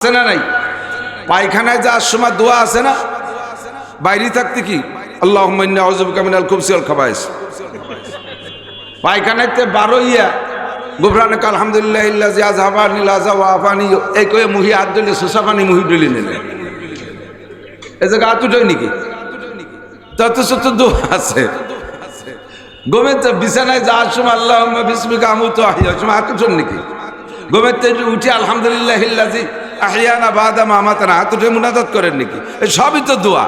আছে না নাই? পায়খানায় যাওয়ার সময় দোয়া আছে না? বাইরে থাকতে কি আল্লাহুম্মা ইন্নী আউযু বিকা মিনাল খুবসি ওয়াল খাবায়েস। পায়খানাতে বারোইয়া গুফরানাকা আলহামদুলিল্লাহিল্লাযী আযহাবা আনিল আযা ওয়া আফানি, এই কয়ে মুহি হাত দিলে সুসা পানি মুহি ডলি নিলে এই জায়গা হাত উঠে নাকি? তত সত দোয়া আছে। গোমেতে বিছানায় যাওয়ার সময় আল্লাহুম্মা বিসমিকা আমুতু ওয়া আহইয়া, সময় হাত উঠেন নাকি? গোমেতে উঠে আলহামদুলিল্লাহিল্লাযী আহিয়ানা বাদা মা আমাতানা, হাত উঠে মুনাজাত করেন নাকি? এই সবই তো দোয়া।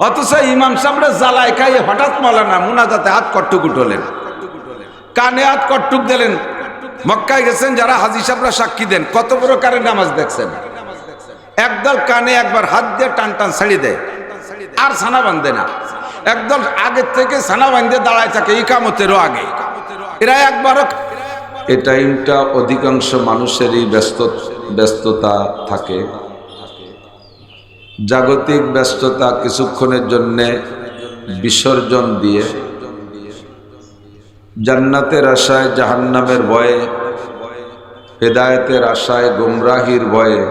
অথচ ইমাম সাহেবরা জ্বালায় খাই হঠাৎ মৌলানা মুনাজাতে হাত কট্টুক উঠলেন, কানে হাত কট্টুক দিলেন। মক্কায় গেছেন যারা, হাজী সাহেবরা সাক্ষী দেন, কত বড় কারে নামাজ দেখছেন। একদল কানে একবার হাত দিয়ে টান টান ছাড়ি দেয় আর ছানা বান্ধে না, একদল আগের থেকে ছানা বান্ধে দাঁড়ায় থাকে ইকামতেরও আগে। এরা একবারও এই টাইমটা অধিকাংশ মানুষেরই ব্যস্ততা থাকে। জাগতিক ব্যস্ততা কিছুক্ষণের জন্যে বিসর্জন দিয়ে জান্নাতের আশায় জাহান্নামের ভয়ে, হেদায়েতের আশায় গুমরাহির ভয়ে,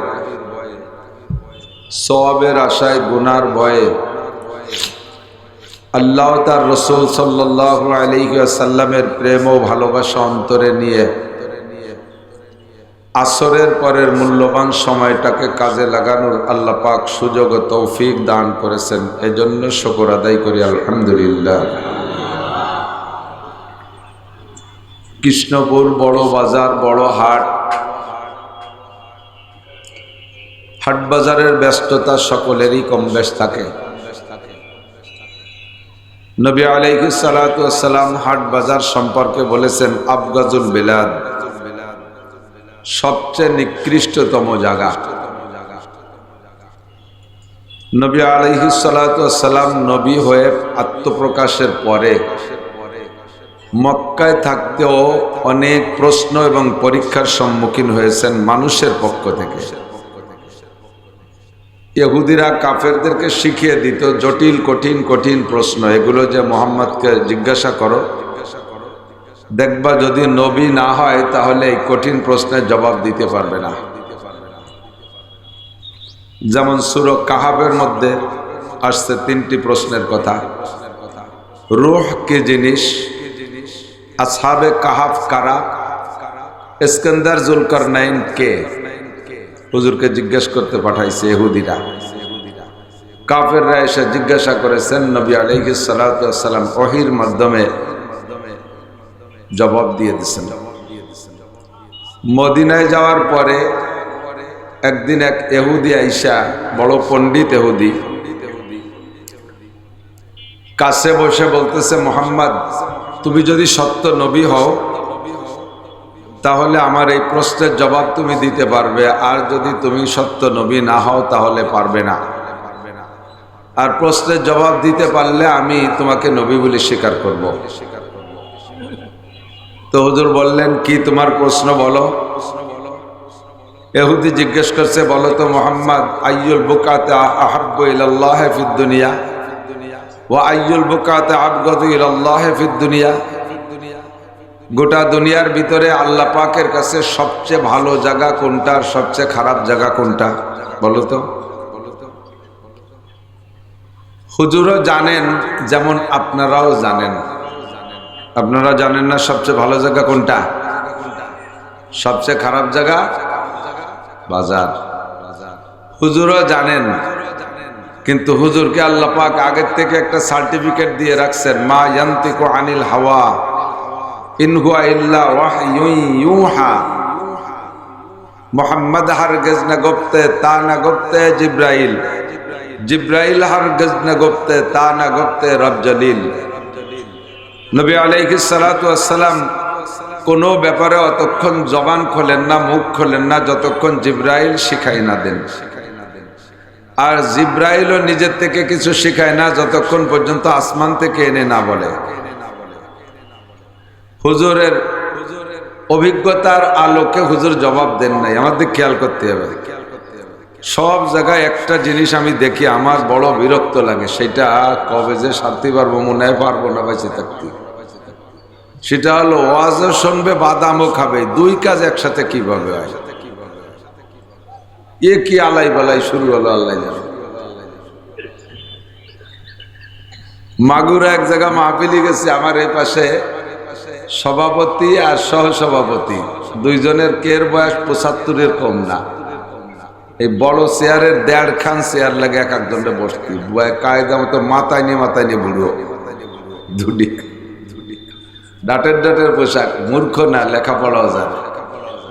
সওয়াবের আশায় গুনার ভয়ে, আল্লাহ তার রসূল সাল্লাল্লাহু আলাইহি ওয়াসাল্লামের প্রেম ও ভালোবাসা অন্তরে নিয়ে আসরের পরের মূল্যবান সময়টাকে কাজে লাগানোর আল্লাহ পাক সুযোগ ও তৌফিক দান করেছেন। এজন্য শুকর আদায় করি আলহামদুলিল্লাহ। কৃষ্ণপুর বড় বাজার, বড় হাট, হাট বাজারের ব্যস্ততা সকলেরই কম বেশ থাকে। নবী আলাইহিস সালাতু ওয়াস সালাম হাট বাজার সম্পর্কে বলেছেন আবগাজুল বিলাদ, সবচেয়ে নিকৃষ্টতম জায়গা। নবী আলাইহিস সালাতু ওয়াস সালাম নবী হয়ে আত্মপ্রকাশের পরে মক্কায় থাকতেও অনেক প্রশ্ন এবং পরীক্ষার সম্মুখীন হয়েছেন মানুষের পক্ষ থেকে। ইহুদিরা কাফেরদেরকে শিখিয়ে দিত জটিল কঠিন প্রশ্ন, এগুলো যে মুহাম্মদকে জিজ্ঞাসা করো, দেখবা যদি নবী না হয় তাহলে এই কঠিন প্রশ্নের জবাব দিতে পারবে না। যেমন সূরা কাহাফের মধ্যে আসছে 3টি প্রশ্নের কথা। রূহ কি জিনিস, আসহাবে কাহাফ কারা, ইস্কন্দার জুলকারনাইন কে, হুজুরকে জিজ্ঞেস করতে পাঠাইছে ইহুদিরা। কাফেররা এসে জিজ্ঞাসা করেছেন, নবী আলাইহিস সালাতু ওয়াস সালাম ওহীর মাধ্যমে জবাব দিয়ে দিয়েছেন। মদিনায় যাওয়ার পরে একদিন এক ইহুদি আইসা, বড় পণ্ডিত ইহুদি, কাছে বসে বলতেছে, মুহাম্মদ তুমি যদি সত্য নবী হও তাহলে আমার এই প্রশ্নের জবাব তুমি দিতে পারবে, আর যদি তুমি সত্য নবী না হও তাহলে পারবে না। আর প্রশ্নের জবাব দিতে পারলে আমি তোমাকে নবী বলে স্বীকার করব। তো হুজুর বললেন, কি তোমার প্রশ্ন বলো। ইহুদি জিজ্ঞেস করছে, বলো তো মুহাম্মদ, আইয়ুল বুকাতে আহাব্বু ইলাল্লাহি ফিদ দুনিয়া ওয়া আইয়ুল বুকাতে আবগাদু ইলাল্লাহি ফিদ দুনিয়া, গোটা দুনিয়ার ভিতরে আল্লাহ পাকের কাছে সবচেয়ে ভালো জায়গা কোনটা আর সবচেয়ে খারাপ জায়গা কোনটা বলো তো। হুজুরও জানেন যেমন আপনারাও জানেন। আপনারা জানেন না সবচেয়ে ভালো জায়গা কোনটা, সবচেয়ে খারাপ জায়গা বাজার। হুজুরও জানেন, কিন্তু হুজুরকে আল্লাহ পাক আগের থেকে একটা সার্টিফিকেট দিয়ে রাখছেন, মা ইয়ান্তিকু আনিল হাওয়া ইন হুয়া ইল্লা ওয়াহয়ুন ইউহা। মুহাম্মদ হরগিজ না গুপ্তে তা না গুপ্তে জিব্রাইল, জিব্রাইল হরগিজ না গুপ্তে তা না গুপ্তে রব জলিল। নবী আলাইহিস সালাতু ওয়াস সালাম কোনো ব্যাপারে অতক্ষণ জবান খোলেন না, মুখ খোলেন না, যতক্ষণ জিব্রাইল শিখাই না দেন। আর জিব্রাইলও নিজের থেকে কিছু শিখায় না যতক্ষণ পর্যন্ত আসমান থেকে এনে না বলে। হুজুরের অভিজ্ঞতার আলোকে হুজুর জবাব দেন নাই, আমাদের খেয়াল করতে হবে। সব জায়গায় একটা জিনিস আমি দেখি, আমার বড় বিরক্ত লাগে, সেটা কবে যে শান্তি পারবো মনে হয় পারবো না বেঁচে থাকতে। সেটা হলো ওয়াজও শুনবে বাদামও খাবে, দুই কাজ একসাথে কিভাবে হয়। এ কি আলাই বালাই শুরু হলো আল্লাহ জানে। মাগুরা এক জায়গা মাহফিলি গেছে, আমার এই পাশে সভাপতি আর সহসভাপতি দুইজনের কের বয়স 75-এর কম না। এই বড় চেয়ারের 1.5 খান চেয়ার লাগে এক একজনে বসতি, কায়দা মতো মাথায় নিয়ে বুড়ো দুটি ডাটের পোশাক, মূর্খ না, লেখাপড়াও জানে।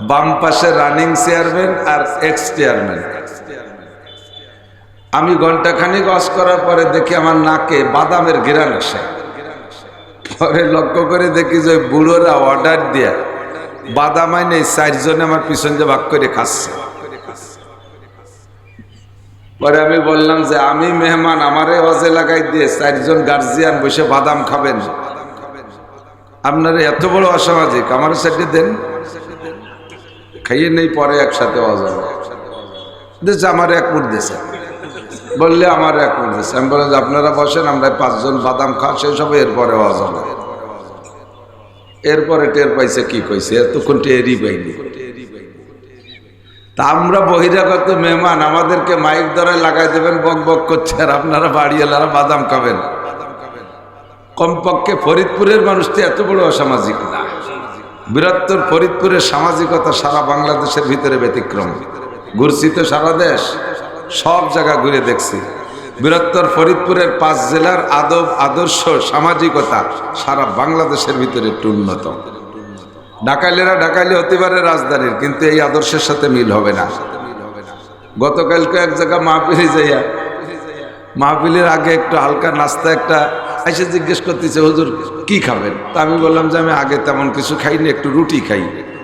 বাম পাশে রানিং চেয়ারম্যান আর এক্স চেয়ারম্যান। আমি ঘন্টাখানিক ওয়াজ করার পরে দেখি আমার নাকে বাদামের ঘেরান আসে। পরে লক্ষ্য করে দেখি যে বুড়োরা অর্ডার দিয়ে বাদাম আইনে 4 জনে আমার পিছন দিয়ে ভাগ করে খাচ্ছে। পরে আমি বললাম যে আমি মেহমান, আমারে ওয়াজে লাগাই দিয়ে 4 জন গার্জিয়ান বসে বাদাম খাবেন, আপনারা এত বড় অসামাজিক, আমার সাথে দেন, খাইয়ে নেই, পরে একসাথে ওয়াজ হবে। আমার 1 মুঠ দিয়েছে, বললে আমার 1 মুঠ দিয়েছে। আমি বললাম যে আপনারা বসেন, আমরা 5 জন বাদাম খাওয়া শেষ হবে, এরপরে ওয়াজ হবে। এরপরে টের পাইছে কি কইছে, এতক্ষণ টেরই পাইনি। তা আমরা বহিরাগত মেহমান, আমাদেরকে মাইক ধরে লাগাই দেবেন, বক বক করছে, আর আপনারা বাড়ি এলারা বাদাম খাবেন। কমপক্ষে ফরিদপুরের মানুষ তো এত বড় অসামাজিক না। বৃহত্তর ফরিদপুরের সামাজিকতা সারা বাংলাদেশের ভিতরে ব্যতিক্রম। ঘুরছি তো সারা দেশ, সব জায়গা ঘুরে দেখছি। বৃহত্তর ফরিদপুরের 5 জেলার আদর্শ সামাজিকতা সারা বাংলাদেশের ভিতরে একটু উন্নত। ডাকাইলেরা ডাকাইলে হতে পারে রাজধানীর, কিন্তু এই আদর্শের সাথে মিল হবে না। গতকালকে এক জায়গা মাহফিলে যাইয়া, মাহফিলের আগে একটু হালকা নাস্তা একটা এসে জিজ্ঞেস করতেছে, হুজুর কি খাবেন? তা আমি বললাম যে আমি আগে তেমন কিছু খাইনি, একটু রুটি খাই,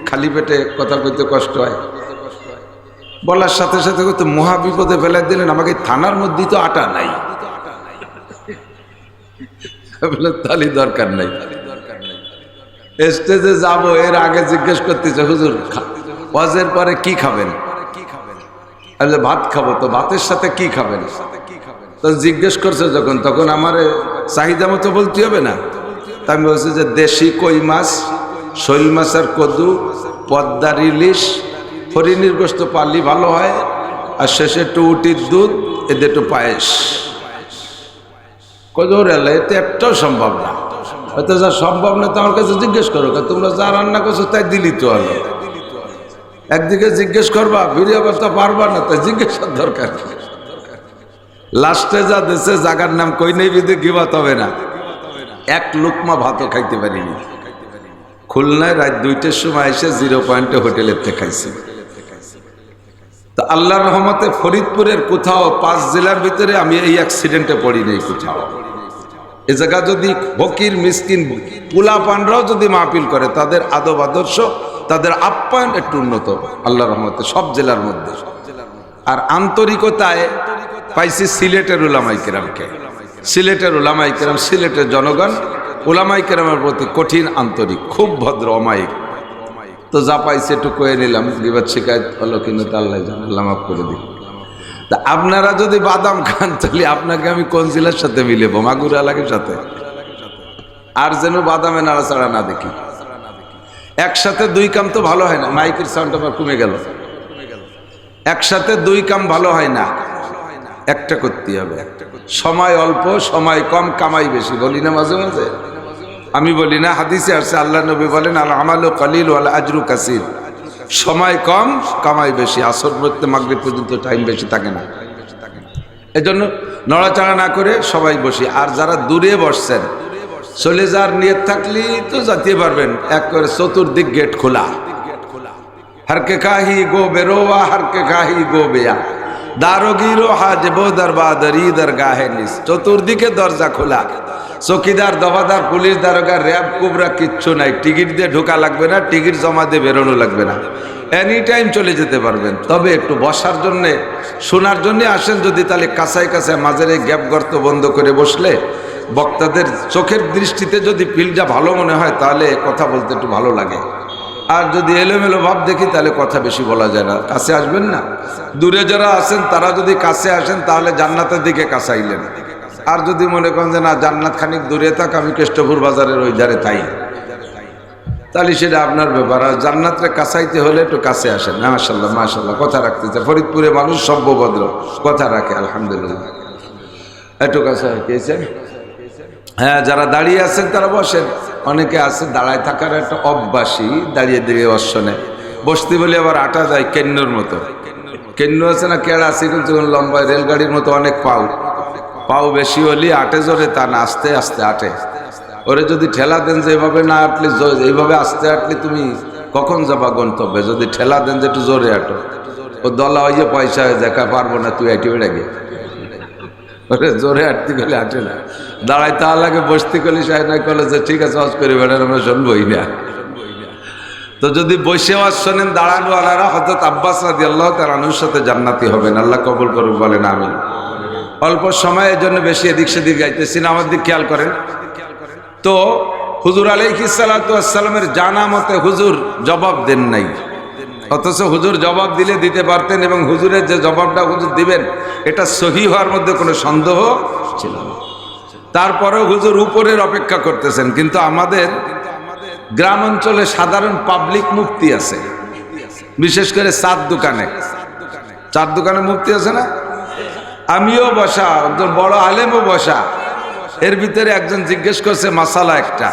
খালি পেটে কথা কইতে কষ্ট হয়। বলার সাথে সাথে তো মহা বিপদে ফেলে দিলেন, আমাকে থানার মধ্যেই তো আটা নাই। তালি দরকার নাই, স্টেজে যাবো এর আগে জিজ্ঞেস করতেছে, হুজুর ওয়াজের পরে কি খাবেন? ভাত খাবো। তো ভাতের সাথে কি খাবেন? তো জিজ্ঞেস করছে যখন, তখন আমার চাহিদা মতো বলতে হবে না। তা আমি বলছি যে দেশি কই মাছ, শৈল মাছ আর কদু, পদ্মার ইলিশ, হরিণীর গোস্ত পারলি ভালো হয়, আর শেষে একটু উটির দুধ, এদের একটু পায়েস। কদর এলে এতে একটাও সম্ভব না। হয়তো যা সম্ভব না, তো আমার কাছে জিজ্ঞেস করো, তোমরা যা রান্না করছো তাই দিলি তো হলো। একদিকে জিজ্ঞেস করবা, ভিডিও করতে পারবা না, তাই জিজ্ঞেসের দরকার। লাস্টে যা দেশে জায়গার নাম কই নেই, বিধে গিবাত হবে না। 1 লুকমা ভাতও খাইতে পারিনি। খুলনায় রাত 2টার সময় এসে 0 পয়েন্টে হোটেলের থেকে খাইছি। তো আল্লাহর রহমতে ফরিদপুরের কোথাও 5 জেলার ভিতরে আমি এই অ্যাক্সিডেন্টে পড়ি নেই কোথাও। এ জায়গা যদি ফকির মিসকিন পোলা পানরাও যদি মাহফিল করে, তাদের আদব আদর্শ, তাদের আপ্যায়ন একটু উন্নত আল্লাহর রহমতে সব জেলার মধ্যে। আর আন্তরিকতায় পাইছি সিলেটের উলামায়ে কেরামকে। সিলেটের উলামায়ে কেরাম, সিলেটের জনগণ উলামায়ে কেরামের প্রতি কঠিন আন্তরিক, খুব ভদ্র অমায়িক। তো যা পাইছে একটু কয়ে নিলাম, বিবাদ শিকায়ত হলো কিন্তু তা আল্লাহ জানে, আল্লাহ মাফ করে দিন। তা আপনারা যদি বাদাম খান, তাহলে আপনাকে আমি কোন জেলার সাথে মিলেবো? মাগুরা এলাকার সাথে? আর যেন বাদামে নাড়াচাড়া না দেখি। একসাথে 2 কাম তো ভালো হয় না। মাইকের সাউন্ড আমার কমে গেল। একসাথে 2 কাম ভালো হয় না, একটা করতে হবে। সময় অল্প, সময় কম, কামাই বেশি, বলি না মাঝে মাঝে? আমি বলি না? হাদিসে আসছে, আল্লাহ নবী বলেন, আল আমালু কালিল ওয়াল আজরু কাসীর। সময় কম, কামাই বেশি। আসর পড়তে মাগরিব পর্যন্ত টাইম বেশি থাকে না। এজন্য নড়াচড়া না করে সবাই বসি। আর যারা দূরে বসছেন, চলে যাওয়ার নিয়ত থাকলেই তো যেতে পারবেন। এক করে চতুর্দিক গেট খোলা, হরকে কাহি গো বেরোয়া, হরকে কাহি গো বেয়া, দারোগিরো হাজবো দরবাদরি দরগাহে নিস। চতুর্দিকে দরজা খোলা, চকিদার, দফাদার, পুলিশ, দারোগা, র্যাব, কুবরা কিচ্ছু নাই। টিকিট দিয়ে ঢোকা লাগবে না, টিকিট জমা দিয়ে বেরোনো লাগবে না, এনি টাইম চলে যেতে পারবেন। তবে একটু বসার জন্যে, শোনার জন্যে আসেন যদি, তাহলে কাছায় কাছায় মাঝের এই গ্যাপ গর্ত বন্ধ করে বসলে বক্তাদের চোখের দৃষ্টিতে যদি ফিলটা ভালো মনে হয়, তাহলে কথা বলতে একটু ভালো লাগে। আর যদি এলোমেলো ভাব দেখি, তাহলে কথা বেশি বলা যায় না। কাছে আসবেন না? দূরে যারা আছেন তারা যদি কাছে আসেন, তাহলে জান্নাতের দিকে কাছাইলেন। আর যদি মনে করেন যে না, জান্নাত খানিক দূরে থাক, আমি কেষ্টপুর বাজারের ওই ধারে তাই, তাহলে সেটা আপনার ব্যাপার। আর জান্নাতের কাছাইতে হলে একটু কাছে আসেন। মাশাআল্লাহ মাশাআল্লাহ, কথা রাখতেছে। ফরিদপুরে মানুষ সভ্যভদ্র, কথা রাখে, আলহামদুলিল্লাহ। একটু কাছে রাখিয়েছেন। হ্যাঁ, যারা দাঁড়িয়ে আছেন তারা বসেন। অনেকে আছে দাঁড়ায় থাকার একটা অভ্যাসী, দাঁড়িয়ে দাঁড়িয়ে অশ্বনে বসতে বলে আবার আটা যায় কেন্নর মতো। কেন্ন আছে না, কেড়া আছে কিন্তু লম্বা রেলগাড়ির মতো অনেক পাও বেশি হলে আটে জোরে, তা না, আস্তে আস্তে আটে। ওরে যদি ঠেলা দেন যে এভাবে না আটলে, এইভাবে আস্তে আটলে তুমি কখন যাবা গন্তব্যে? যদি ঠেলা দেন যে একটু জোরে আটো, ও দলা ওই যে পয়সা হয়ে দেখা পারবো না, তুই আইটি বেড়ে গে। ওরে জোরে আটতে গেলে আটে না, দাঁড়াইতে লাগে, বসতে গেলে সাহেব কলেজে ঠিক আছে হজ করে বেড়ান, আমরা শুনবই না। তো যদি বসে ওয়াজ শোনেন দাঁড়ানো আলারা, হযরত আব্বাস রাদিয়াল্লাহু তাআলা আনহুর সাথে জান্নাতি হবেন। আল্লাহ কবুল করুক, বলেন আমিন। অল্প সময়ের জন্য বেশি এদিক সেদিক গাইতেছি না, আমার দিক খেয়াল করেন। তো হুজুর আলাইহিস সালাতু ওয়াস সালামের জানা মতে হুজুর জবাব দেন নাই, অথচ হুজুর জবাব দিলে দিতে পারতেন, এবং হুজুরের যে জবাবটা হুজুর দিবেন এটা সহিহ হওয়ার মধ্যে কোনো সন্দেহ ছিল না। তারপরেও হুজুর উপরের অপেক্ষা করতেছেন। কিন্তু আমাদের গ্রাম অঞ্চলে সাধারণ পাবলিক মুফতি আছে, বিশেষ করে চার দোকানে মুফতি আছে না? আমিও বসা, একজন বড় আলেমও বসা। এর ভিতরে একজন জিজ্ঞেস করছে মাসালা একটা,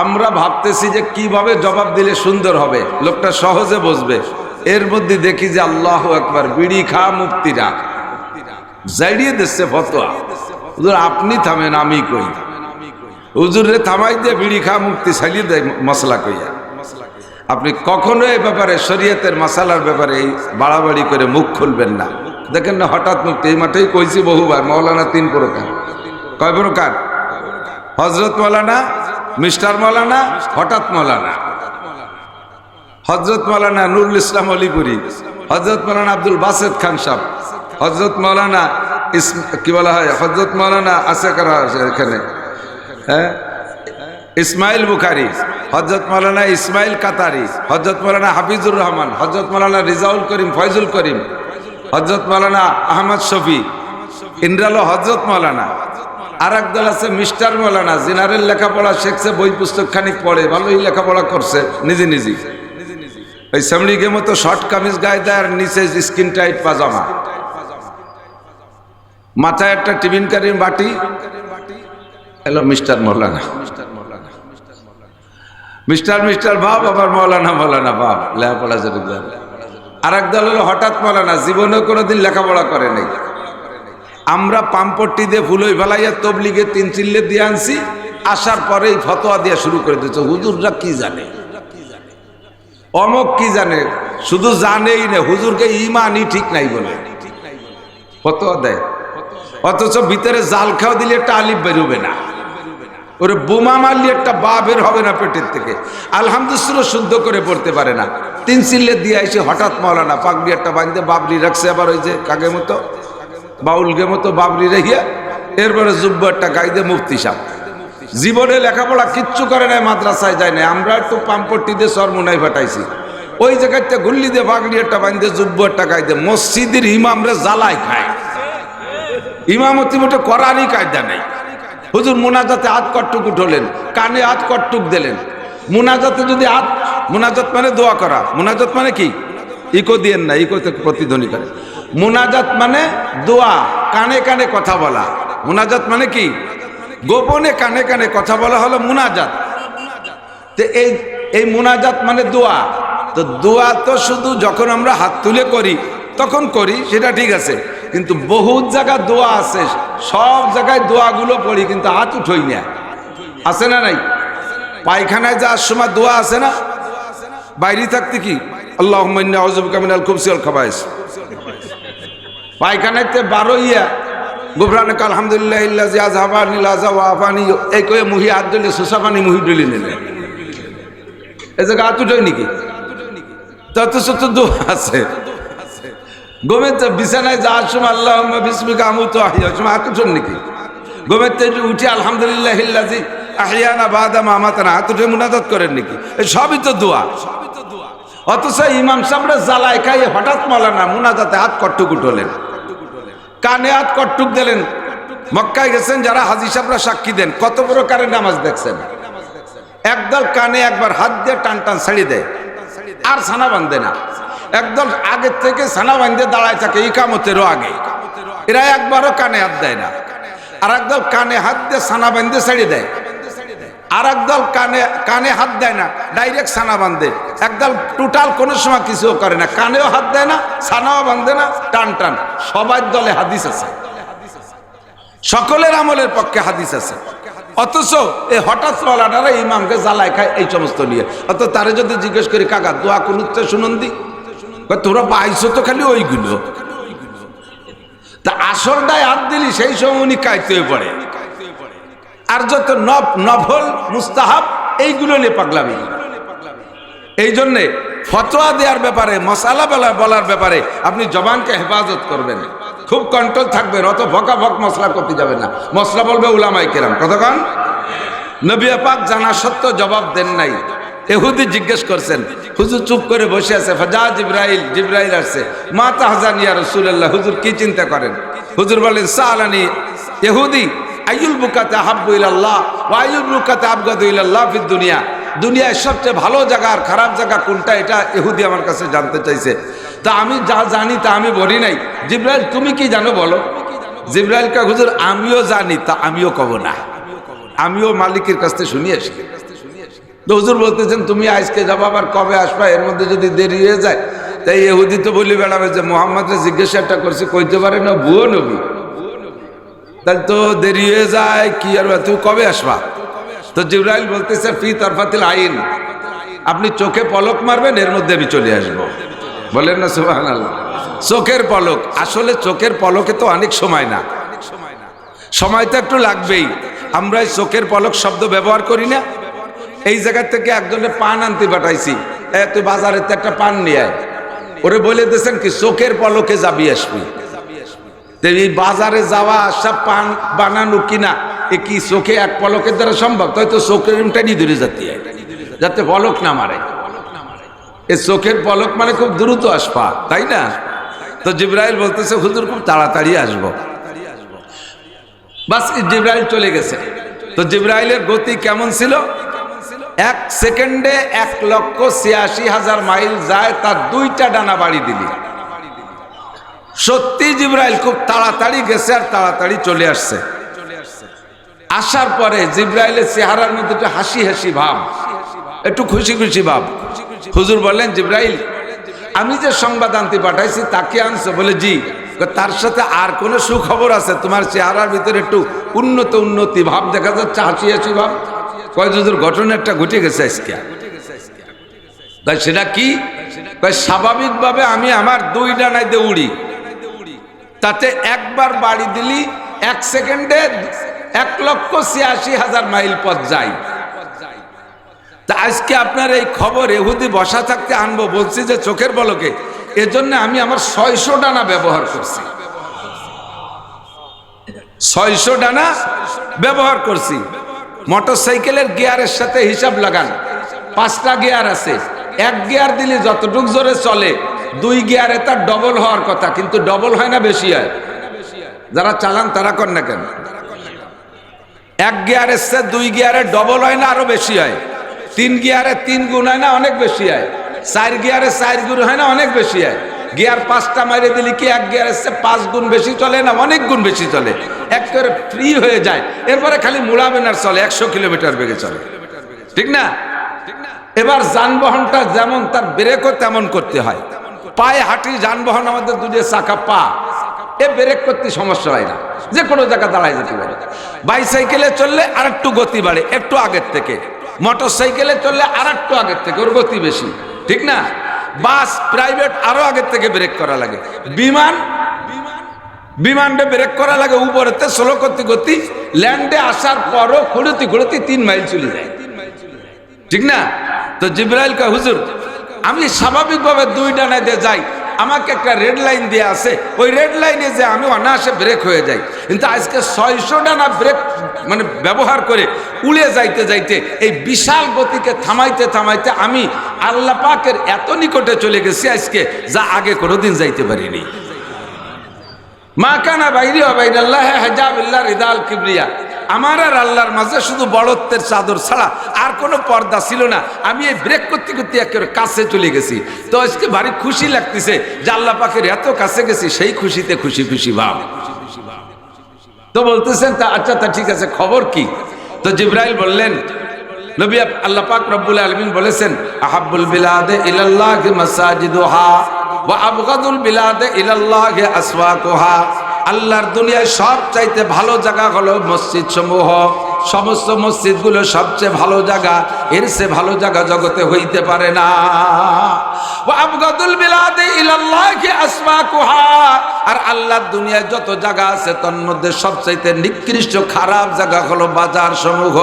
আমরা ভাবতেছি যে কিভাবে জবাব দিলে সুন্দর হবে, লোকটা সহজে বসবে। এর মধ্যে দেখি যে আল্লাহু আকবার, বিড়ি খা মুফতিরা জাইড়িয়ে দিচ্ছে ফতোয়া। হুজুর আপনি থামেন, আমি কই। হুজুরে থামাই দিয়ে বিড়ি খা মুক্তি চালিয়ে দেয় মশলা কইয়া। আপনি কখনো এই ব্যাপারে, শরীয়তের মাসালার ব্যাপারে এই বাড়াবাড়ি করে মুখ খুলবেন না। দেখেন না হঠাৎ মুক্তি, এই মাঠেই কইছি বহুবার, মৌলানা তিন প্রকার। কয় প্রকার? হযরত মৌলানা, মিস্টার মৌলানা, হঠাৎ মৌলানা। হযরত মৌলানা নুরুল ইসলাম অলিপুরি, হযরত মৌলানা আব্দুল বাসেত খান সাহেব, হযরত মৌলানা কি বলা হয়, হযরত মৌলানা আছে কারা এখানে, হ্যাঁ, ইসমাইল বুখারি, হযরত মৌলানা ইসমাইল কাতারি, হযরত মৌলানা হাফিজুর রহমান, হযরত মৌলানা রিজাউল করিম, ফয়জুল করিম, হযরত মৌলানা আহমদ শফি, ইন্দ্রালো হযরত মৌলানা। আর একদল আছে মিস্টার মৌলানা, জিনারের লেখাপড়া শিখছে, বই পুস্তক খানিক পড়ে, ভালোই লেখাপড়া করছে নিজে নিজে। ওই সামরিকের মতো শর্ট কামিজ গায়ে দেয় আর নিচে স্কিন টাইট পাজামা, মাথায় একটা টিফিন কারির বাটি, হ্যালো মিস্টার মৌলানা, মিস্টার ভাব, আবার মৌলানা ভাব, লেখাপড়া যেতে। আর একদল হলো হঠাৎ মৌলানা, জীবনেও কোনোদিন লেখাপড়া করে নাই। আমরা পাম্পট্টি দিয়ে ফুলই ফেলাইয়া তবলিগে 3 চিল্লে দিয়ে আনছি, আসার পরেই ফতোয়া দিয়া শুরু করে দিচ্ছে। হুজুররা কি জানে, অমক কি জানে, শুধু জানেই না, হুজুরকে ইমানই ঠিক নাই বলে ফতোয়া দেয়। অথচ ভিতরে জাল খাওয়া দিলে একটা আলিফ বেরোবে না, ওরে বোমা মারলে একটা বা বের হবে না পেটের থেকে, আলহামদুলিল্লাহ শুদ্ধ করে পড়তে পারে না। 3 চিল্লে দিয়ে এসে হঠাৎ মৌলানা পাগড়ি একটা বাঁধতে বাবরি রাখছে, আবার ওই যে কাকের মতো বাউলকে মতো বাবরি রেখিয়া, এরপরে জুব্বা একটা গাইদে মুফতি সাহেব। জীবনে লেখাপড়া কিচ্ছু করে নাই, মাদ্রাসায় যায় নাই। আমরা একটু পাম্পট্টি দিয়ে সরমুনাই ফাটাইছি, ওই জায়গাতে গুল্লি দিয়ে বাগড়ি একটা বাঁধতে জুব্বা একটা গাইদে। মসজিদের ইমামরা জ্বালাই খায়, ইমামতি মোটে করারই কায়দা নেই। হুজুর মোনাজাতে হাত কটটুক উঠলেন, কানে হাত কটটুক দিলেন। মোনাজাতে যদি হাত, মোনাজাত মানে দোয়া করা, মোনাজাত মানে কি, ইকো দিয়েন না, ইকোতে প্রতিধ্বনি করে। মোনাজাত মানে দোয়া, কানে কানে কথা বলা। মোনাজাত মানে কি, গোপনে কানে কানে কথা বলা হলো মোনাজাত। তো এই মোনাজাত মানে দোয়া। তো দোয়া তো শুধু যখন আমরা হাত তুলে করি তখন করি, সেটা ঠিক আছে, কিন্তু বহুত জায়গায় দোয়া আছে, সব জায়গায় দোয়াগুলো পড়ি কিন্তু হাত উঠই না, আছে না নাই? পায়খানায় যাওয়ার সময় দোয়া আছে না, বাইরে থাকতে কি আল্লাহুম্মা ইন্নী আউযু বিকা মিনাল খুবসি ওয়াল খাবায়েস, পায়খানাতে 12 ইয়া গুফরানাকা আলহামদুলিল্লাহিল্লাযী আযহাবানিল আযা ওয়া আফানি, এই কয়ে মুহি হাত দিলে সুসাফানি মুহি ডলি নিলে, এই জায়গা হাত উঠই নাকি? তত শত দোয়া আছে। গোমেতে বিছানায় যাওয়ার সময় আল্লাহুম্মা বিসমিকা আমুতু আহইয়া, সময় হাত উঠেন নাকি? গোমেতে উঠে আলহামদুলিল্লাহিল্লাযী আহইয়ানা বাদা মা আমাতানা, হাত উঠে মুনাজাত করেন নাকি? এই সবই তো দোয়া। অথচ ইমাম সাহেবরা জ্বালায় খাই, হঠাৎ মৌলানা মুনাজাতে হাত কটটুক উঠলেন, কানে হাত কটটুক দিলেন। মক্কায় গেছেন যারা, হাজী সাহেবরা সাক্ষী দেন, কত প্রকারের নামাজ দেখছেন। একদল কানে একবার হাত দিয়ে টান টান ছাড়ি দেয়, আর ছানা বাঁধে না। একদল আগের থেকে ছানা বাঁধে দাঁড়ায় থাকে ইকামতেরও আগে, এরা একবারও কানে হাত দেয় না। আর একদল কানে হাত দিয়ে ছানা বাঁধে ছাড়ি দেয়, আর একদল কানে হাত দেয় না, ডাইরেক্ট ছানা বাঁধে। একদল টোটাল কোনো সময় কিছু করে না, কানেও হাত দেয় না, ছানাও বাঁধে না, টান টান। সবার দলে হাদিস আছে, সকলের আমলের পক্ষে হাদিস আছে। অথচ এই হঠাৎ ওয়ালাটারা ইমামকে জ্বালায় খায় এই সমস্ত নিয়ে। অত তারে যদি জিজ্ঞেস করি কাকা দোয়া কুনুতে শুনুন দি, তোরা পাইছো তো খালি ওইগুলো। তা আসরটায় হাত দিলি সেই সময় উনি কাইতে পড়ে। আর যত নফল মুস্তাহাব এইগুলো নিয়ে পাগলামি। এই জন্যে ফতোয়া দেওয়ার ব্যাপারে, মশালা বলার ব্যাপারে আপনি জবানকে হেফাজত করবেন, খুব কন্ট্রোল থাকবেন। অত ভকাভক মশলা করতে যাবেন না। মশলা বলবে উলামায়ে কেরাম, কতক্ষণ নবী পাক জানা সত্ত্বেও জবাব দেন নাই। ইহুদি জিজ্ঞেস করছেন, হুজুর চুপ করে বসে আছে। ফাজা জিব্রাইল আসছে, মা তাহজান ইয়া রাসূলুল্লাহ, হুজুর কি চিন্তা করেন? হুজুর বলেন সালানি ইহুদি আইয়ুল বুকাতে হাব্বু ইলাল্লাহ ওয়া আইয়ুল বুকাতে আবগাদু ইলাল্লাহ ফিদ দুনিয়া। দুনিয়ায় সবচেয়ে ভালো জায়গা আর খারাপ জায়গা কোনটা, এটা ইহুদি আমার কাছে জানতে চাইছে। তা আমি যা জানি তা আমি বলি নাই। জিব্রাইল তুমি কি জানো বলো। জিব্রাইল কা হুজুর আমিও জানি, তা আমিও কব না, আমিও মালিকের কাছ থেকে শুনিয়ে আসি। তো হুজুর বলতেছেন তুমি আজকে যাবো, আবার কবে আসবা, এর মধ্যে যদি দেরি হয়ে যায়। তাই ইহুদি তো বলি বেড়াবে যে মোহাম্মদকে জিজ্ঞাসা একটা করছি, কইতে পারে না ভুয়ো নবী, তাহলে তো দেরি হয়ে যায়। কি আর তুই কবে আসবা? তো জিব্রাইল বলতেছে ফি তারফাতিল আইন, আপনি চোখে পলক মারবেন, এর মধ্যে আমি চলে আসবো। বলেন না সুবহানাল্লাহ। চোখের পলক, আসলে চোখের পলকে তো অনেক সময় না, সময় তো একটু লাগবেই। আমরা এই চোখের পলক শব্দ ব্যবহার করি না। এই জায়গা থেকে একজনের পান আনতে পাঠাইছি, তুই বাজারে একটা পান নিয়ে আয়। ওরে বলে দিয়েছেন কি চোখের পলকে যাবি আসবি। এই বাজারে যাওয়া আসা পান বানানো কিনা এ কি চোখে এক পলকের দ্বারা সম্ভব? তাই তো চোখের টানি ধরে যাতে যাতে পলক না মারে। এই চোখের পলক মানে খুব দ্রুত আসবা, তাই না? তো জিব্রাইল বলতেছে হুজুর খুব তাড়াতাড়ি আসবো। বাস জিব্রাইল চলে গেছে। তো জিব্রাইলের গতি কেমন ছিল? 1 সেকেন্ডে 1,86,000 মাইল যায়, তার 2টা ডানা বাড়ি দিলি। সত্যি জিব্রাইল খুব তাড়াতাড়ি গেছে আর তাড়াতাড়ি চলে আসছে। আসার পরে জিব্রাইলের চেহারার মধ্যে একটু হাসি হাসি ভাব, একটু খুশি খুশি ভাব। হুজুর বললেন জিব্রাইল আমি যে সংবাদ আনতে পাঠাইছি তাকে আনছো? বলে জি। তার সাথে আর কোনো সুখবর আছে? তোমার চেহারার ভিতরে একটু উন্নতি ভাব দেখা যাচ্ছে, হাসি হাসি ভাব। কয় হুজুর ঘটনা একটা ঘটে গেছে আজকে। তাই সেটা কি? স্বাভাবিকভাবে আমি আমার 2 ডানায় দিয়ে উড়ি, তাতে একবার বাড়ি দিলি 1 সেকেন্ডে 1,86,000 মাইল পথ যাই। তা আজকে আপনার এই খবর ইহুদি বসা থাকতে আনবো, বলছি যে চোখের পলকে। এজন্য আমি আমার 600 ডানা ব্যবহার করছি, 600 ডানা ব্যবহার করছি। মোটরসাইকেলের গিয়ারের সাথে হিসাব লাগান, 5টা গিয়ার আছে। 1 গিয়ার দিলে যতটুক জোরে চলে 2 গিয়ারে তার ডবল হওয়ার কথা, কিন্তু ডবল হয় না, বেশি হয়। যারা চালান তারা কর না কেন? 1 গিয়ারের চেয়ে 2 গিয়ারে ডবল হয় না, আরো বেশি হয়। 3 গিয়ারে 3 গুণ হয় না, অনেক বেশি হয়। 4 গিয়ারে 4 গুণ হয় না, অনেক বেশি হয়। গিয়ার 5টা মাইরে দিলে কি 1 গিয়ারের চেয়ে 5 গুণ বেশি চলে না? অনেক গুণ বেশি চলে। একেবারে ফ্রি হয়ে যায়। এরপরে খালি মুড়াবেন আর চলে, 100 কিলোমিটার বেগে চলে, ঠিক না? এবার যানবাহনটা যেমন তার ব্রেকও তেমন করতে হয়। পায়ে হাঁটি যানবাহন, আমাদের 2 চাকা পা, এ ব্রেক করতে সমস্যা হয় না, যে কোনো জায়গা দাঁড়ায় যেতে পারে। বাইসাইকেলে চললে আর একটু গতি বাড়ে, একটু আগের থেকে। মোটর সাইকেলে চললে আর একটু আগের থেকে, ওর গতি বেশি, ঠিক না? বাস প্রাইভেট আরো আগের থেকে ব্রেক করা লাগে। বিমানটা ব্রেক করা লাগে উপরেতে, স্লো করতে গতি। ল্যান্ডে আসার পরও খুঁড়তি 3 মাইল চলে যায়, ঠিক না? তো জিব্রাইল কা হুজুর আমি স্বাভাবিকভাবে 2 ডানায় দিয়ে যাই, আমাকে একটা রেড লাইন দিয়ে আছে, ওই রেড লাইনে যে আমি অনায়াসে ব্রেক হয়ে যাই। কিন্তু আজকে 600 ডানা ব্রেক মানে ব্যবহার করে উড়ে যাইতে যাইতে এই বিশাল গতিকে থামাইতে আমি আল্লাহ পাকের এত নিকটে চলে গেছি আজকে, যা আগে কোনোদিন যাইতে পারিনি। মা কানা বাইরি ওয়া বাইনাল্লাহি হিজাব ইল্লা রিদাল কিবরিয়া। আমার আর আল্লাহর মাঝে শুধু বড়ত্বের চাদর ছাড়া আর কোনো পর্দা ছিল না। আমি এই ব্রেক করতে করতে একেবারে কাছে চলে গেছি। তো আজকে ভারী খুশি লাগতেছে যে আল্লাহ পাকের এত কাছে গেছি, সেই খুশিতে খুশি খুশি ভাব। তো বলতেছেন তা আচ্ছা, তা ঠিক আছে, খবর কি? তো জিবরাইল বললেন, নবী আল্লাহ পাক রব্বুল আলামিন বলেছেন, আহাব্বুল বিলাদে ইলাল্লাহি মাসাজিদুহা ওয়া আবগাদুল বিলাদে ইলাল্লাহি আসওয়াকুহা। আল্লাহর দুনিয়ায় সবচাইতে ভালো জায়গা হলো মসজিদ সমূহ। সমস্ত মসজিদগুলো সবচেয়ে ভালো জায়গা, এর চেয়ে ভালো জায়গা জগতে হইতে পারে না। ওয়া আবগাদুল বিলাদে ইলাল্লাহি আসওয়াকুহা। আর আল্লাহর দুনিয়ায় যত জায়গা আছে তার মধ্যে সবচাইতে নিকৃষ্ট খারাপ জায়গা হলো বাজার সমূহ।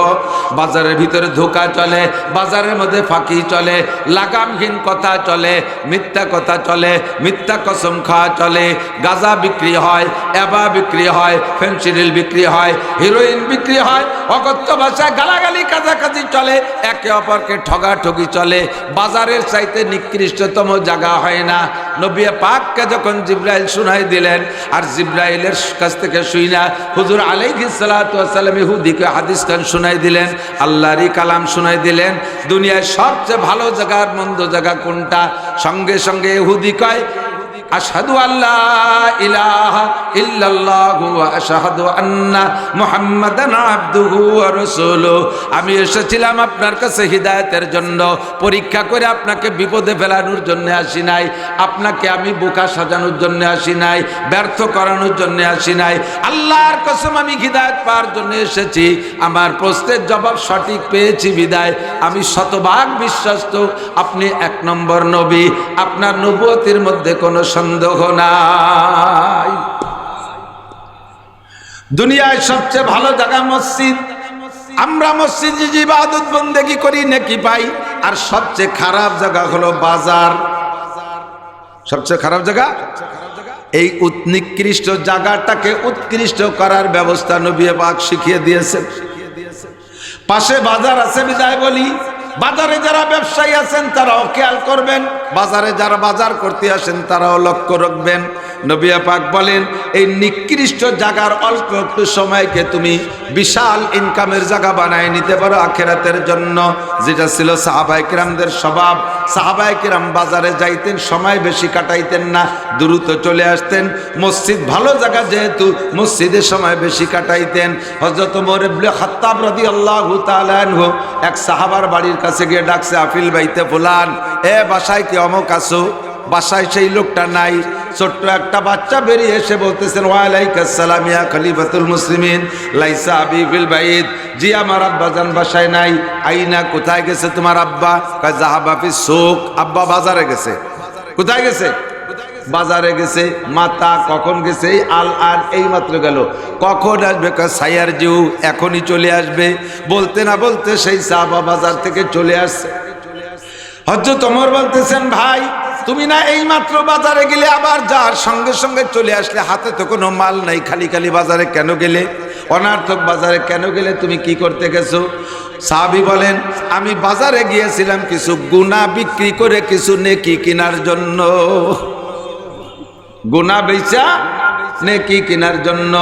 বাজারের ভিতরে ধোঁকা চলে, বাজারের মধ্যে ফাঁকি চলে, লাগামহীন কথা চলে, মিথ্যা কথা চলে, মিথ্যা কসম খাওয়া চলে, গাঁজা বিক্রি হয়, এবা বিক্রি হয়, ফেন্সিডিল বিক্রি হয়, হিরোইন বিক্রি হয়, অকথ্য ভাষায় গালাগালি কাজাকাজি চলে, একে অপরকে ঠগাঠগি চলে। বাজারের চাইতে নিকৃষ্টতম জায়গা হয় না। নবী পাককে যখন জিবরাইল শুনাই দিলেন, আর জিবরাইলের কাছ থেকে শুইনা হুজুর আলাইহিস সালাতু ওয়াস সালাম ইহুদিকে হাদিস খান শুনাই দিলেন, আল্লাহরই কালাম শুনাই দিলেন, দুনিয়ায় সবচেয়ে ভালো জায়গা আর মন্দ জায়গা কোনটা। সঙ্গে সঙ্গে ইহুদি কয়, আশহাদু আল্লা ইলাহা ইল্লাল্লাহু ওয়া আশহাদু আন্না মুহাম্মাদান আবদুহু ওয়া রাসূলুহু। আমি এসেছিলাম আপনার কাছে হিদায়াতের জন্য, পরীক্ষা করে আপনাকে বিপদে ফেলানোর জন্য আসি নাই, আপনাকে আমি বোকা সাজানোর জন্য আসি নাই, ব্যর্থ করানোর জন্য আসি নাই। আল্লাহর কসম আমি হিদায়াত পাওয়ার জন্য এসেছি। আমার প্রশ্নের জবাব সঠিক পেয়েছি বিদায় আমি শতভাগ বিশ্বস্ত আপনি এক নম্বর নবী, আপনার নবুয়তের মধ্যে কোনো সন্দেহ নাই। দুনিয়ায় সবচেয়ে ভালো জায়গা মসজিদ। আমরা মসজিদে ইবাদত বন্দেগী করি, নেকি পাই। আর সবচেয়ে খারাপ জায়গা হলো বাজার। সবচেয়ে খারাপ জায়গা এই নিকৃষ্ট জায়গাটাকে উৎকৃষ্ট করার ব্যবস্থা নবী পাক শিখিয়ে দিয়েছেন। পাশে বাজার আছে বিদায় বলি, বাজারে যারা ব্যবসায়ী আছেন তারাও খেয়াল করবেন, বাজারে যারা বাজার করতে আসেন তারাও লক্ষ্য রাখবেন। নবী পাক বলেন, এই নিকৃষ্ট জায়গার অল্প একটু সময়কে তুমি বিশাল ইনকামের জায়গা বানায় নিতে পারো আখিরাতের জন্য। যেটা ছিল সাহাবায়ে কিরামদের স্বভাব। সাহাবায়ে কিরাম বাজারে যাইতেন, সময় বেশি কাটাইতেন না, দ্রুত চলে আসতেন। মসজিদ ভালো জায়গা যেহেতু মসজিদে সময় বেশি কাটাইতেন। হযরত ওমর ইবনে খাত্তাব রাদিয়াল্লাহু তাআলা আনহু এক সাহাবার বাড়ির কাছে গিয়ে ডাকছে, আফিল বাইতে ফুলান, এ বাসায় কি অমুক আছো? বাসায় সেই লোকটা নাই। ছোট্ট একটা বাচ্চা বেরিয়ে এসে বলতেছেন, ওয়ালাইকুম আসসালাম ইয়া খলিফাতুল মুসলিমিন, লাইসা আবি ফিল বাইত। জি আমার আব্বা জান বাসায় নাই। আইনা, কোথায় গেছে তোমার আব্বা? কয় যাহাবা ফিস সুক, আব্বা বাজারে গেছে। কোথায় গেছে? বাজারে গেছে। মাতা কখন গেছে? আল আন, এই মাত্র গেল। কখন আসবে? সাইয়ার জিউ, এখনই চলে আসবে। বলতে না বলতে সেই সাহাবা বাজার থেকে চলে আসছে। হযরত ওমর বলতেছেন, ভাই তুমি না এই মাত্র বাজারে গেলে, আবার যার সঙ্গে সঙ্গে চলে আসলে, হাতে তো কোনো মাল নাই, খালি খালি বাজারে কেন গেলে? অনার্থক বাজারে কেন গেলে? তুমি কি করতে গেছো? সাহাবী বলেন, আমি বাজারে গিয়েছিলাম কিছু গুনাহ বিক্রি করে কিছু নেকি কেনার জন্য। গুনাহ বেচা নেকি কেনার জন্য।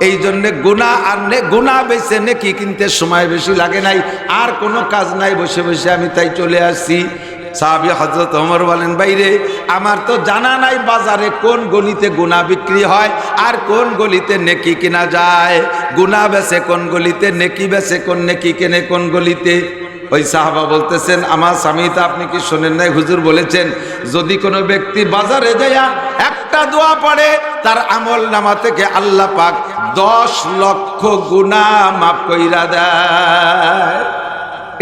এই জন্য গুনাহ আর গুনাহ বেচে নেকি কিনতে সময় বেশি লাগে নাই, আর কোনো কাজ নাই, বসে বসে আমি তাই চলে আসছি। সাহাবী হযরত ওমর বলেন, বাইরে আমার তো জানা নাই বাজারে কোন গলিতে গুনাহ বিক্রি হয় আর কোন গলিতে নেকি কেনা যায়। গুনাহ বেচে কোন গলিতে, নেকি বেচে কোন, নেকি কেনে কোন গলিতে। ওই সাহাবা বলতেছেন, আমার স্বামীটা আপনি কি শোনেন নাই? হুজুর বলেছেন, যদি কোনো ব্যক্তি বাজারে যায়া একটা দোয়া পড়ে, তার আমল নামা থেকে আল্লাহ পাক 10 লক্ষ গুনাহ মাফ কইরা দেয়।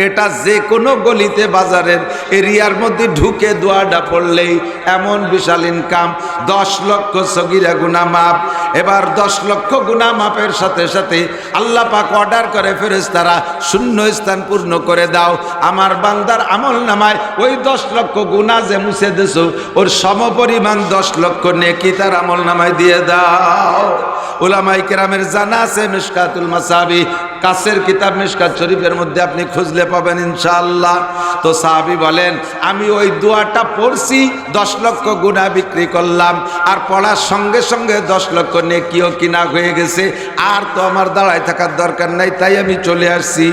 এটা যে কোনো গলিতে বাজারের এরিয়ার মধ্যে ঢুকে দোয়াটা পড়লেই এমন বিশাল ইনকাম। 10 লক্ষ সগীরা গুনাহ মাফ। এবার 10 লক্ষ গুনাহ মাফের সাথে সাথে আল্লাহ পাক অর্ডার করে, ফেরেশতারা শূন্য স্থান পূর্ণ করে দাও, আমার বান্দার আমল নামায় ওই 10 লক্ষ গুনাহ যে মুছে দেছো ওর সমপরিমাণ 10 লক্ষ নেকি তার আমল নামায় দিয়ে দাও। উলামায়ে কেরামের জানা আছে, মিশকাতুল মাসাবি কাছের কিতাব মিশকাত শরীফের মধ্যে আপনি খুঁজলে পাবেন ইনশাআল্লাহ। তো সাহাবী বলেন আমি ওই দোয়াটা পড়ছি, 10 লক্ষ গুনাহ বিক্রি করলাম, আর পড়ার সঙ্গে সঙ্গে 10 লক্ষ নেকিও কিনা হয়ে গেছে, আর তো আমার দাঁড়ায় থাকার দরকার নাই, তাই আমি চলে আসছি।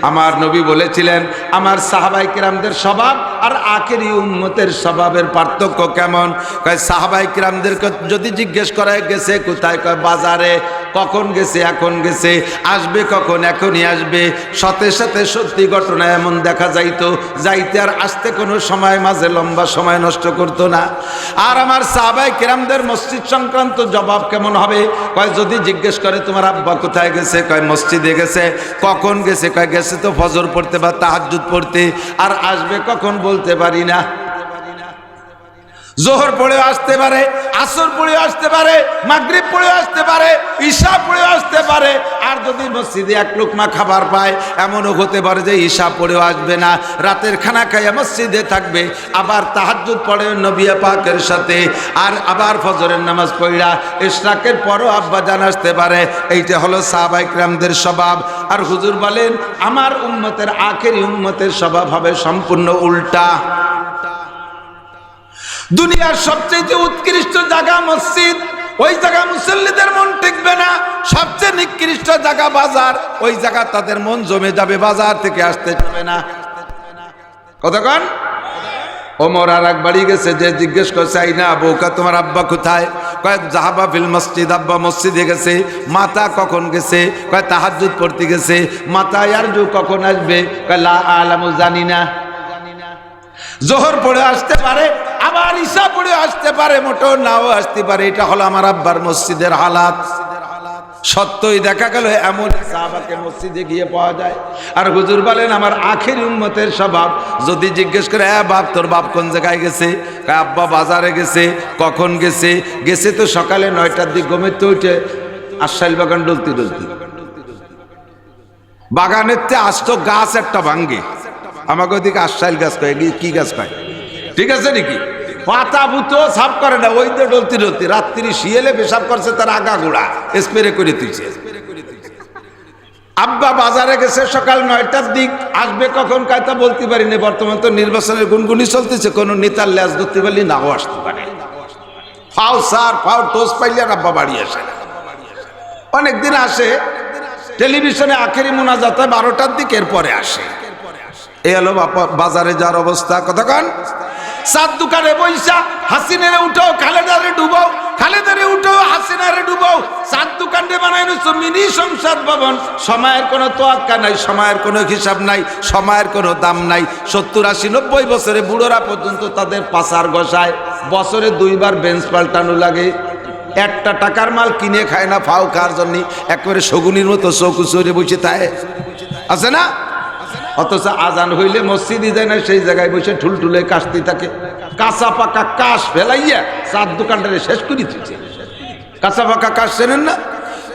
আমার নবী বলেছিলেন আমার সাহাবায়ে কিরামদের স্বভাব আর আখেরি উম্মতের স্বভাবের পার্থক্য কেমন? কয় সাহাবায়ে কিরামদেরকে যদি জিজ্ঞেস করা গেছে কোথায়, কয় বাজারে। কখন গেছে? এখন গেছে। আসবে কখন? এখনই আসবে। সাথে সাথে সত্যি ঘটনা এমন দেখা যাইতো, যাইতে আর আসতে কোনো সময় মাঝে লম্বা সময় নষ্ট করতো না। আর আমার সাহাবায়ে কিরামদের মসজিদ সংক্রান্ত জবাব কেমন হবে? কয় যদি জিজ্ঞেস করে তোমার আব্বা কোথায় গেছে, কয় মসজিদে গেছে। কখন গেছে? কয় গেছে তো ফজর পড়তে বা তাহাজ্জুদ পড়তে। আর আসবে কখন বলতে পারি না। জোহর পড়েও আসতে পারে, আসর পড়েও আসতে পারে, মাগরিব পড়েও আসতে পারে, ঈশা পড়েও আসতে পারে। আর যদি মসজিদে এক লোকমা খাবার পায়, এমনও হতে পারে যে ঈশা পড়েও আসবে না, রাতের খানা খাইয়া মসজিদে থাকবে, আবার তাহাজ্জুদ পড়ে নবী পাকের সাথে, আর আবার ফজরের নামাজ পড়া ইশরাকের পরও আব্বা জান আসতে পারে। এইটা হলো সাহাবায়ে কিরামদের স্বভাব। আর হুজুর বলেন আমার উম্মতের আখেরি উম্মতের স্বভাব হবে সম্পূর্ণ উল্টা। দুনিয়ার সবচেয়ে উৎকৃষ্ট জায়গা মসজিদ, ওই জায়গা মুসল্লিদের মন টিকবে না। সবচেয়ে নিকৃষ্ট জায়গা বাজার, ওই জায়গা তাদের মন জমে যাবে, বাজার থেকে আসতে যাবে না। কতক্ষণ? ওমর আর এক বাড়ি গেছে, যে জিজ্ঞেস করছে আইনা বউকা তোমার আব্বা কোথায়? কয় জাহাবা ফিল মসজিদ, আব্বা মসজিদে গেছে। মাতা কখন গেছে? কয় তাহাজ্জুদ পড়তে গেছে। মাতা ইয়ারজু কখন আসবে? কয় লা আলামু, জানি না। জোহর পড়ে আসতে পারে, আবার ঈশা পড়ে আসতে পারে, মোটেও নাও আসতে পারে। এটা হলো আমার আব্বার মসজিদের হালাত। সত্যই দেখা গেল এমন সাহাবাকে মসজিদে গিয়ে পাওয়া যায়। আর হুজুর বলেন আমার আখেরি উম্মতের স্বভাব, যদি জিজ্ঞেস করে বাপ তোর বাপ কোন জায়গায় গেছে? আব্বা বাজারে গেছে। কখন গেছে? গেছে তো সকালে 9টার দিক ঘুমেতে উঠে আশাইল বাগান ডলতি ডলতি, বাগানের তে আসতো গাছ একটা ভাঙ্গে, আমাকে ওদিকে আশাইল গাছ কয়, কি গাছ কয়, ঠিক আছে নাকি? পাতা বুতো সাফ করে না, ওই দিয়ে ডলতি ডলতি রাত্রি শিয়েলে পেশাব করছে, তার আগা গোড়া স্প্রে করে তুইছে। আব্বা বাজারে গেছে সকাল 9টার দিক, আসবে কখন কায়তা বলতে পারি না। বর্তমান তো নির্বাচনের গুনগুনি চলতেছে, কোন নেতার ল্যাজ ধরতে পারলি নাও আসতে পারে। ফাও সার ফাও টোস পাইলে আর আব্বা বাড়ি আসে। অনেকদিন আসে টেলিভিশনে আখেরি মোনাজাত 12টার দিক, এরপরে আসে। এই হলো বাজারে যার অবস্থা। কতক্ষণ? সাত দোকানে বৈশা হাসিনারে উঠাও, খালেদারে ডুবাও, খালেদারে উঠাও, হাসিনারে ডুবাও। সাত দোকানে বানাই নিচ্ছ মিনি সংসদ ভবন। সময়ের কোনো তোয়াক্কা নাই, সময়ের কোনো হিসাব নাই, সময়ের কোনো দাম নাই। 70, 80, 90 বছরে বুড়োরা পর্যন্ত তাদের পাচার গসায়। বছরে 2 বার বেঞ্চ পাল্টানো লাগে। একটা টাকার মাল কিনে খায় না, ফাও খাওয়ার জন্য একেবারে শগুনির মতো চৌকু চড়ে বসে থাকে, আছে না? অথচ আজান হইলে মসজিদই যায় না, সেই জায়গায় বসে ঠুলঠুলে কাশতে থাকে। কাঁচা পাকা কাশ ফেলাইয়া চার দোকানটারে শেষ করে দিচ্ছে। কাঁচা পাকা কাশ চেনেন না?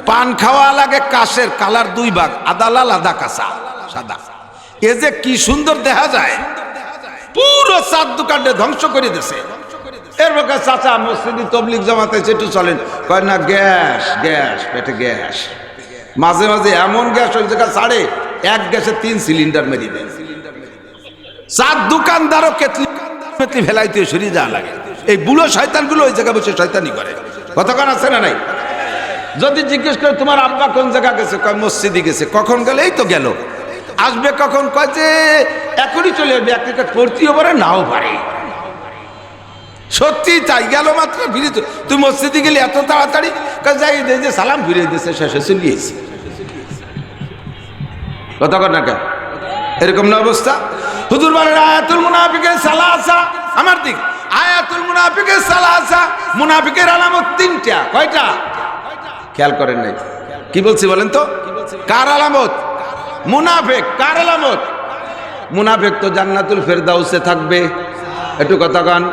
পান খাওয়া লাগে কাশের কালার 2 ভাগ, আদা লাল আদা কাঁচা সাদা। এ যে কি সুন্দর দেখা যায়, পুরো চার দোকানটা ধ্বংস করে দিছে। এর পক্ষে চাচা মসজিদি তবলিগ জামাতে একটু চলেন, কয় না গ্যাস গ্যাস, পেটে গ্যাস। মাঝে মাঝে এমন গ্যাস ওই জায়গা ছাড়ে, এক গ্যাসে 3 সিলিন্ডার মেরে দেয়। চার দোকানদারও কেতলি ফেলাইতে সরিয়ে যাওয়া লাগে। এই বুড়ো শয়তানগুলো ওই জায়গায় বসে শয়তানি করে। কতক্ষণ আছে না নাই? যদি জিজ্ঞেস করে তোমার আব্বা কোন জায়গা গেছে, কয় মসজিদে গেছে। কখন গেল? এই তো গেল। আসবে কখন? কয় যে এখনই চলে আসবে। এক টিকিট পড়তেও পারে, নাও পারে। সত্যি তাই, গেল মাত্র ফিরে। তুই মসজিদে গেলে এত তাড়াতাড়ি? যাই যে সালাম ফিরে দিয়েছে, শেষে চলিয়েছি। কথা কর না কেন? এরকম না অবস্থা। হুজুর বলেন আয়াতুল মুনাফিকের সালাসা, আমার দিক আয়াতুল মুনাফিকের সালাসা, মুনাফিকের আলামত 3টা। কয়টা? খেয়াল করেন নাই? কি বলছি বলেন তো? কার আলামত? মুনাফিক। কার আলামত? মুনাফিক তো জান্নাতুল ফেরদাউসে থাকবে। একটু কথা কন।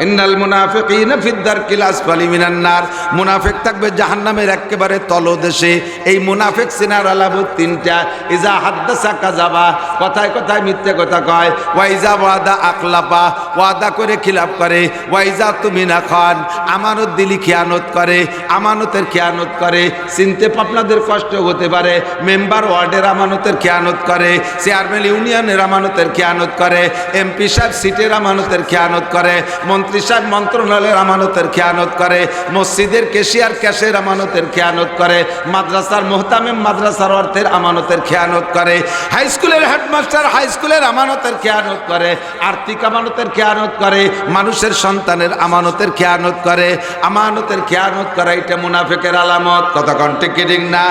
ইন্নাল মুনাফিকিনা ফিদ দারকিল আসফালি মিনান নার, মুনাফিক থাকবে জাহান্নামের একেবারে তলদেশে। এই মুনাফিক সিনার আলামত তিনটা। ইজা হাদ্দাসা কাযাবা, কথায় কথায় মিথ্যে কথা কয়। ওয়া ইজা ওয়াদা আখলাফা, ওয়াদা করে খিলাফ করে। ওয়া ইজা তুমিনা খান, আমানত দিলি খেয়ানত করে, আমানতের খেয়ানত করে। চিনতে আপনাদের কষ্ট হতে পারে, মেম্বার ওয়ার্ডের আমানতের খেয়ানত করে, চেয়ারম্যান ইউনিয়নের আমানতের খেয়ানত করে, এমপি সাহেব সিটের আমানতের খেয়ানত করে, মন্ত্রী সাহেব মন্ত্রণালয়ের আমানতের খেয়ানত করে, মসজিদের কেশিয়ার ক্যাশের আমানতের খেয়ানত করে, মাদ্রাসার মোহতামিম মাদ্রাসার অর্থের আমানতের খেয়ানত করে, হাই স্কুলের হেডমাস্টার হাই স্কুলের আমানতের খেয়ানত করে, আর্থিক আমানতের খেয়ানত করে, মানুষের সন্তানের আমানতের খেয়ানত করে। আমানতের খেয়ানত করা এটা মুনাফিকের আলামত। কথা কন্টিকিং না।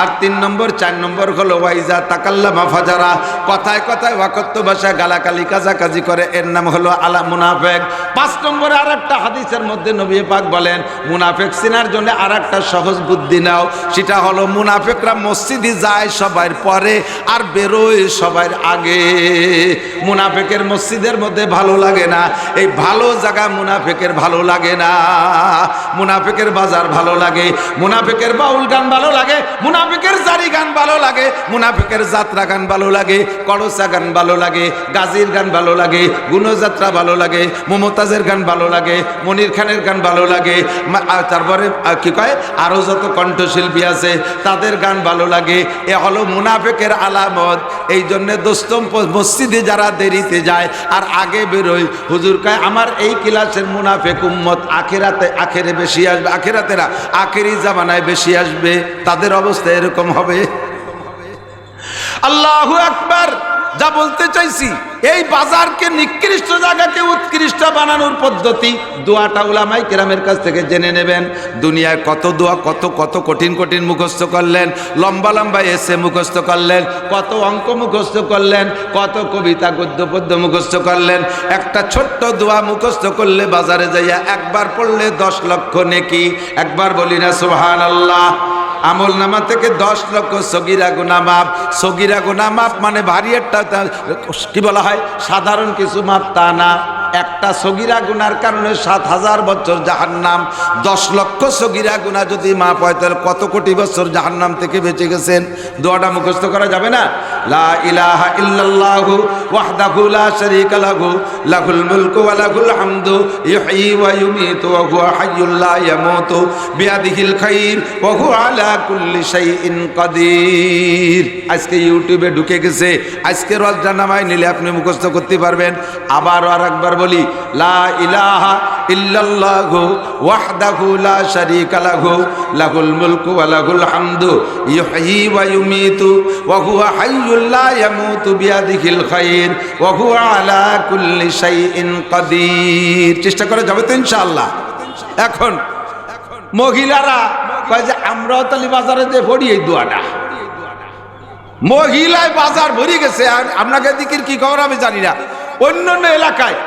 আর 3 নম্বর 4 নম্বর হলো ওয়াইজা তাকাল্লামা ফাজারা, কথায় কথায় ওয়াকত্ব ভাষায় গালাগালি কাজাকাজি করে, এর নাম হলো আলা মুনাফিক। 5 নম্বরে আরেকটা হাদিসের মধ্যে নবী পাক বলেন মুনাফিক চিনার জন্য আরেকটা সহজ বুদ্ধি নাও, সেটা হলো মুনাফিকরা মসজিদে যায় সবার পরে আর বেরোয় সবার আগে। মুনাফিকের মসজিদের মধ্যে ভালো লাগে না, এই ভালো জায়গা মুনাফিকের ভালো লাগে না। মুনাফিকের বাজার ভালো লাগে, মুনাফিকের বাউল গান ভালো লাগে, মুনাফিকের জারি গান ভালো লাগে, মুনাফিকের যাত্রা গান ভালো লাগে, কড়সা গান ভালো লাগে, গাজীর গান ভালো লাগে, গুণযাত্রা ভালো লাগে, মমতাজের গান ভালো লাগে, মনির খানের গান ভালো লাগে, তারপরে কি কয় আরো যত কণ্ঠশিল্পী আছে তাদের গান ভালো লাগে। এ হলো মুনাফিকের আলামত। এই জন্য দোস্তম মসজিদে যারা দেরিতে যায় আর আগে বেরোয়, হুজুর কয় আমার এই ক্লাসের মুনাফিক উম্মত আখেরে বেশি আসবে, আখেরাতেরা আখেরি জামানায় বেশি আসবে, তাদের অবস্থা এরকম হবে। আল্লাহু আকবার। যা বলতে চাইছি, এই বাজারকে নিকৃষ্ট জায়গাকে উৎকৃষ্ট বানানোর পদ্ধতি দোয়াটা উলামায়ে কেরামের কাছ থেকে জেনে নেবেন। দুনিয়ায় কত দোয়া, কত কত কঠিন কঠিন মুখস্থ করলেন, লম্বা লম্বা এসে মুখস্থ করলেন, কত অঙ্ক মুখস্থ করলেন, কত কবিতা গদ্য পদ্য মুখস্থ করলেন। একটা ছোট্ট দোয়া মুখস্থ করলে বাজারে যাইয়া একবার পড়লে 10 লক্ষ নেকি। একবার বলি না সুবহানাল্লাহ। আমল নামা থেকে 10 লক্ষ সগীরা গুনাহ মাফ। সগীরা গুনাহ মাফ মানে ভারী একটা কি বলা হয়, সাধারণ কিছু মাপ তা না। একটা সগীরা গুনার কারণে 7000 বছর জাহান্নাম। 10 লক্ষ সগীরা গুনাহ যদি মাপ হয় তাহলে কত কোটি বছর জাহান্নাম থেকে বেঁচে গেছেন। দোয়াটা মুখস্থ করা যাবে না? লা ইলাহা ইল্লাল্লাহু ওয়াহদাহু লা শারীকা লাহু লাহুল মুলকু ওয়া লাহুল হামদু ইহয়ী ওয়া ইউমীতু ওয়া হুয়া হাইয়্যুল লা ইয়ামুতু বিয়াদিহিল খায়র ওয়া হুয়া আলা কুল্লি শাইইন কাদির। আজকে ইউটিউবে ঢুকে গেছে, আজকে রোজা নামায় নিলে আপনি মুখস্থ করতে পারবেন। আবার আরেকবার বলি, লা ইলাহা ইল্লাল্লাহু ওয়াহদাহু লা শারীকা লাহু লাহুল মুলকু ওয়া লাহুল হামদু ইহয়ী ওয়া ইউমীতু ওয়া হুয়া হাইয়্যুল লা ইয়ামুতু বিয়াদিহিল খায়র ওয়া হুয়া আলা কুল্লি শাইইন কাদির। চেষ্টা করা যাবে তো ইনশাআল্লাহ। এখন মহিলারা কয় যে আমরাও তালি বাজারে যে ভরি এই দোয়াটা, মহিলায় বাজার ভরে গেছে। আর আপনাকে দিকের কি খবর আমি জানি না, অন্যান্য এলাকায়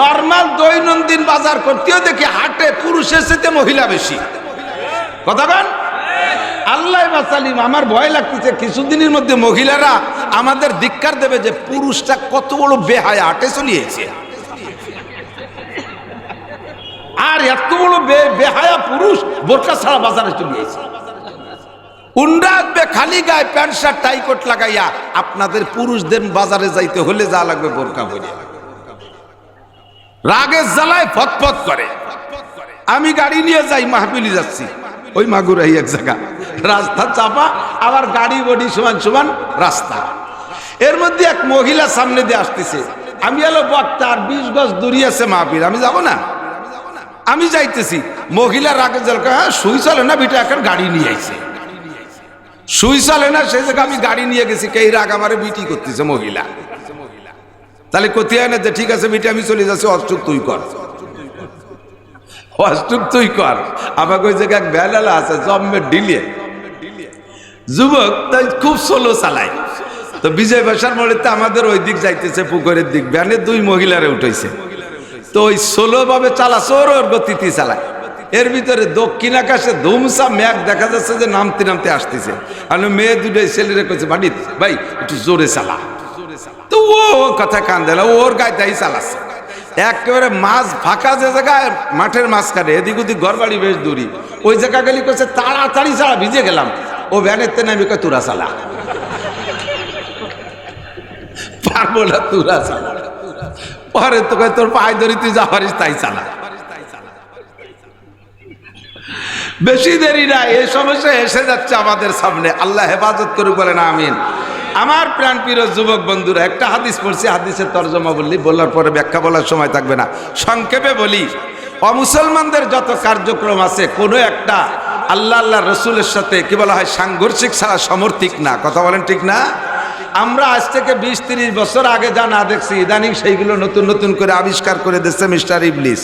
নর্মাল দৈনন্দিন বাজার করতেও দেখি হাটে পুরুষের সাথে মহিলা বেশি। কথা বল, আল্লাহ বাসালিম। আমার ভয় লাগতেছে কিছুদিনের মধ্যে মহিলারা আমাদের ধিক্কার দেবে যে পুরুষটা কত বড় বেহায়া, হাটে চলিয়েছে। আর এত বড় বেহায়া পুরুষ বোরকা ছাড়া বাজারে চলিয়েছে। উন্ডাবে খালি গায়ে প্যান্ট শার্ট টাই কোট লাগাইয়া। আপনাদের পুরুষদের বাজারে যাইতে হলে যা লাগবে বোরকা পরে, রাগের জ্বালায় ফতফত করে। আমি গাড়ি নিয়ে যাই, মাহফিলি যাচ্ছি, ওই মাগুরাই এক জায়গা রাস্তা চাপা, আবার গাড়ি বডি সমান সমান রাস্তা। এর মধ্যে এক মহিলা সামনে দিয়ে আসতেছে। আমি এলো বক্তা, আর 20 গজ দূরে আছে মাহফিল, আমি যাব না। আমি যাইতেছি, মহিলা রাগের জ্বালা, হ্যাঁ সুই চলে না বিটা, এখন গাড়ি নিয়ে আইছে। সুই চলে না সেই জায়গায় আমি গাড়ি নিয়ে গেছি, কে রাগ আমারে বিটি করতেছে মহিলা। তাহলে কোথায় না যে ঠিক আছে বিটি আমি চলে যাচ্ছি, অষ্টুক তুই কর, অষ্টুক তুই কর। আমাকে ওই জায়গায় বেলালা আছে জম্মের ডিলে যুবক, তাই খুব স্লো চালায়। তো বিজয় বাসার মোড়েতে আমাদের ওই দিক যাইতেছে, পুকুরের দিক, ভ্যানে 2 মহিলারে উঠেছে। তো ওই স্লো ভাবে চালাচ্ছে, ওর গতিতে চালায়। এর ভিতরে দক্ষিণ আকাশে ধুমসা মেঘ দেখা যাচ্ছে যে নামতে নামতে আসতেছে। আর মেয়ে দুটোই ছেলেরা কইছে বাড়ি ভাই একটু জোরে চালা। তো ও কথা কান দেয় না, ওর গায়ে চালাচ্ছে। একেবারে মাছ ফাঁকা যে জায়গায় মাঠের মাঝখানে এদিক ওদিক ঘর বাড়ি বেশ দূরি, ওই জায়গা গেলি করছে তাড়াতাড়ি ছাড়া ভিজে গেলাম। ও ভ্যানের তে নামি কয় তুরা চালা, পারবো না তুরা চালা। পরে তো কয় তোর পায়ে ধরি তুই যা পারিস তাই চালা। বেশি দেরি না, এই সমস্যা এসে যাচ্ছে আমাদের সামনে। আল্লাহ হেফাজত করুক, বলেন আমিন। আমার প্রাণ প্রিয় যুবক বন্ধুরা, একটা হাদিস পড়ছি, হাদিসের তর্জমা বললি, বলার পরে ব্যাখ্যা বলার সময় থাকবে না, সংক্ষেপে বলি। অমুসলমানদের যত কার্যক্রম আছে কোনো একটা আল্লাহ আল্লাহ রসুলের সাথে কি বলা হয় সাংঘর্ষিক ছাড়া সমর্থিক না। কথা বলেন ঠিক না? আমরা আজ থেকে 20-30 বছর আগে যা না দেখছি, ইদানিং সেইগুলো নতুন নতুন করে আবিষ্কার করে দিচ্ছে মিস্টার ইবলিস।